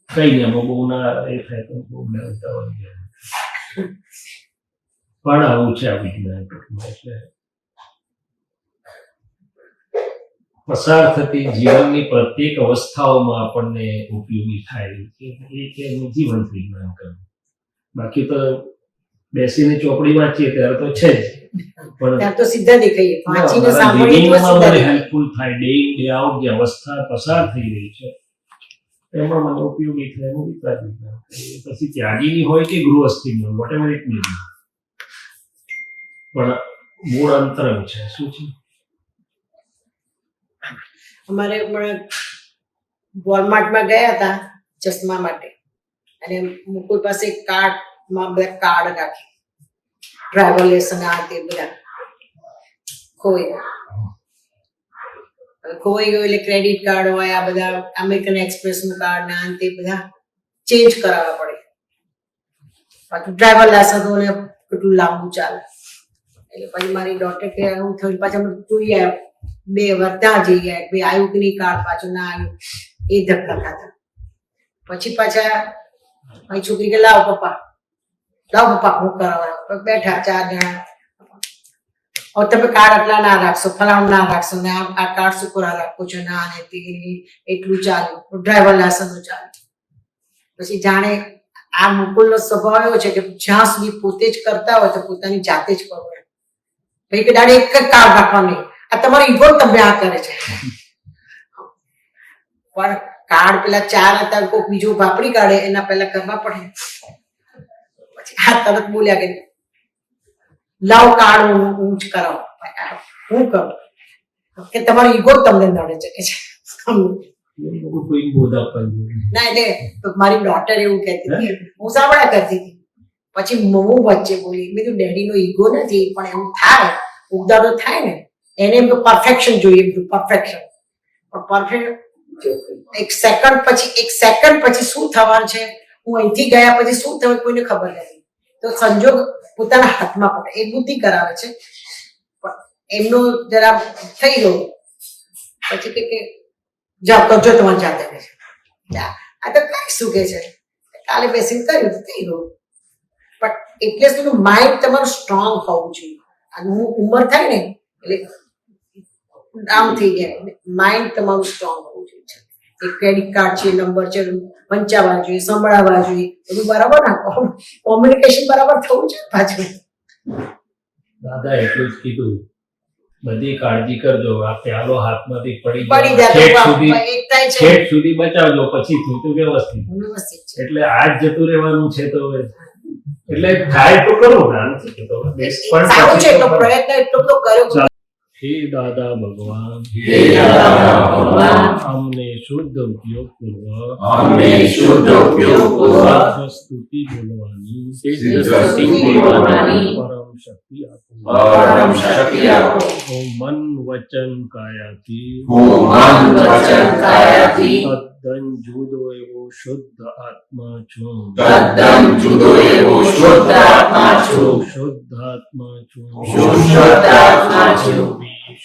કઈ નહીં એમાં બહુ ના એ થાય તો બહુ ના ઉતાવળ જાય. પણ આવું છે આ વિજ્ઞાન ટૂંકમાં. એટલે પસાર થતી જીવનની પ્રત્યેક અવસ્થાઓમાં આપણને ઉપયોગી થાય એ એનું જીવન વિજ્ઞાન કરવું. બાકી તો બેસીને ચોપડી વાંચીએ ત્યારે તો છે જ, પણ ત્યાં તો સીધા દેખાઈએ, વાંચીને સાંભળીએ તો લિવિંગમાં સીધા મને દેખાઈએ. હેલ્પફુલ થાય. ડે ઇન ડે આઉટ જે અવસ્થા પસાર થઈ રહી છે એમાં મને ઉપયોગી થાય એનું વિચાર વિજ્ઞાન. એ પછી ત્યાગીની હોય કે ગૃહસ્થીની હોય, વોટ એવર ઇટ મે બી, પણ મૂળ અંતરંગ છે. શું છે? અમારે પણ વોલમાર્ટમાં ગયા હતા ચશ્મા માટે અને મુકુલ પાસે કાર્ડમાં બધા કાર્ડ રાખી, ડ્રાઈવર લેસન આ તે બધા ખોઈ ગયું એટલે ક્રેડિટ કાર્ડ હોય, આ બધા અમેરિકન એક્સપ્રેસ નું કાર્ડ ના તે બધા ચેન્જ કરાવવા પડે. પાછું ડ્રાઈવર લાયસન્સ ને કેટલું લાંબુ ચાલે. એટલે પછી મારી ડોટર કે હું થયું પાછા અમે જોઈ આવ્યા 2 વાર ત્યાં જઈ ગયા, ભાઈ આવ્યું કે નહીં કાર્ડ, પાછું ના આવ્યું, એ ધક્કા ખાતા. પછી પાછા મારી છોકરી કે લાવ પપ્પા હું કરાવવા. બેઠા 4 જણા, હવે તમે કાર્ડ આટલા ના રાખશો, ફલાણું ના રાખશો ને આ કાર્ડ શું કરવા રાખો છો, ના ને તે એટલું ચાલ્યું, ડ્રાઈવર લાયસન્સ ચાલ્યું. પછી જાણે આ મુકુલનો સ્વભાવ એવો છે કે જ્યાં સુધી પોતે જ કરતા હોય તો પોતાની જાતે જ કરવું. ભાઈ કે દાડે એક જ કાર્ડ રાખવાનું, આ તમારો ઈગો તમને આ કરે છે. પણ કાર્ડ પેલા 4 હતા, કોઈક બીજું વાપરી કાઢે એના પહેલા કરવા પડે. પછી આ તરત બોલ્યા કે લાવ કાર્ડ હું જ કરાવું. હું કરું કે તમારો ઈગો તમને નડે છે કે છે. કોઈ બોધા પર ના એટલે તો મારી ડોટર એવું કહેતી હતી, હું સાંભળ્યા કરતી હતી. પછી હું વચ્ચે બોલી, મેં કીધું ડેડીનો ઈગો નથી, પણ એવું થાય, ઉગદાડો થાય ને એને એમ પરફેક્શન જોઈએ, પરફેક્શન. પણ પરફેક્ટ એક સેકન્ડ પછી શું થવાનું છે, હું અહીંથી ગયા પછી શું થયું કોઈને ખબર નથી. તો સંજોગ પોતાના હાથમાં પડે, એ બુદ્ધિ કરાવે છે. પણ એમનો જરા થઈ ગયો પછી કે જાઓ કરજો તમારે જાતે. આ તો કઈ શું કે છે, કાલે બેસીને કર્યું તો થઈ ગયું. પણ એટલે શું માઇન્ડ તમારું સ્ટ્રોંગ હોવું જોઈએ. અને ઉંમર થાય ને એટલે ડાઉન થઈ જાય, માઇન્ડ તમારું સ્ટ્રોંગ હોવું જોઈએ. એક ક્રેડિટ કાર્ડ છે, નંબર છે, વંચાવવા જોઈએ, સંભળાવવા જોઈએ, બધું બરાબર ના, કોમ્યુનિકેશન બરાબર થવું જોઈએ પાછું. દાદા એટલું જ કીધું, બધી કાળજી કરજો, આ પ્યાલો હાથમાંથી પડી જાય સુધી બચાવજો, પછી થયું વ્યવસ્થિત. વ્યવસ્થિત છે. એટલે આજ જતું રહેવાનું છે તો એટલે થાય તો કરવું ના નથી કહેતો. સારું છે તો પ્રયત્ન એટલો બધો કર્યો. હે દાદા ભગવાન, અમને શુદ્ધ ઉપયોગ પૂર્વક સ્તુતિ બોલવાની પરમ શક્તિ આપો. હું મન વચન કાયાથી તદ્દન જુદો એવો શુદ્ધ આત્મા છું. શુદ્ધ આત્મા છું.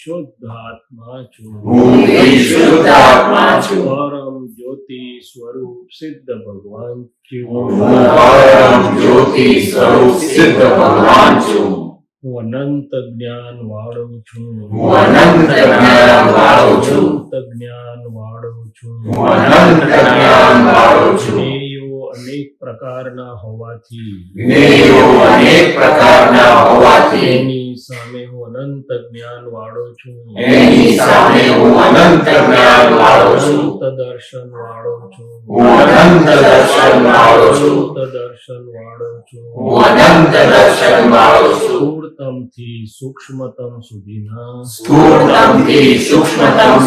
શુદ્ધ આત્મા છું. પરમ જ્યોતિ સ્વરૂપ સિદ્ધ ભગવાન છું. હું અનંત જ્ઞાન વાળો છું. જ્ઞેયો અનેક પ્રકારના હોવાથી એની સામે હું અનંત જ્ઞાન વાળો છું. અનંત દર્શન વાળો છું. સ્થૂળતમથી સૂક્ષ્મતમ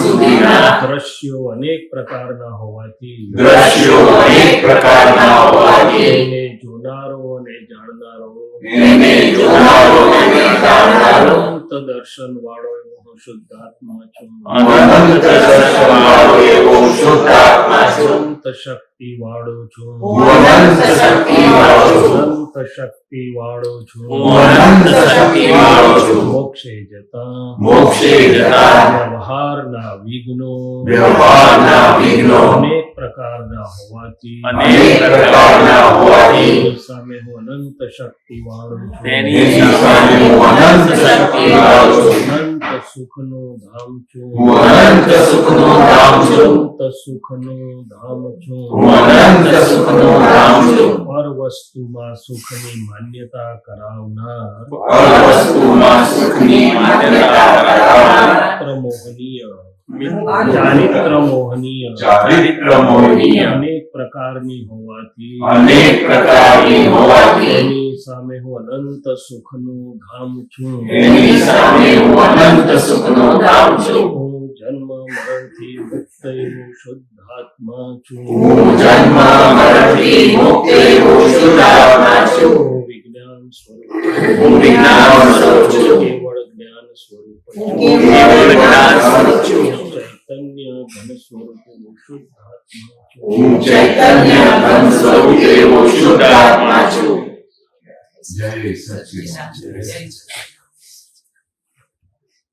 સુધીના દ્રશ્યો અનેક પ્રકારના હોવાથી એને જોનારો અને જાણનારો અનંત દર્શન વાળો એવો હું શુદ્ધ આત્મા છું. અનંત શક્તિ વાળો છું. મોક્ષે જતા વ્યવહારના વિઘ્નો અનેક પ્રકારના હોવાથી એની સામે હું અનંત શક્તિ વાળો છું. અનંત સુખનું ધામ છું. હર વસ્તુમાં સુખની માન્યતા કરાવનાર ચારિત્ર મોહનીય અનેક પ્રકારની હોવાથી એની સામે હું અનંત સુખનું ધામ છું. હું જન્મ મરણથી મુક્ત એવું શુદ્ધ આત્મા છું. હું વિજ્ઞાન સ્વરૂપ કેવળ જ્ઞાન સ્વરૂપ ચૈતન્ય ઘન સ્વરૂપ શુદ્ધ આત્મા છું. જય સચિદાનંદ.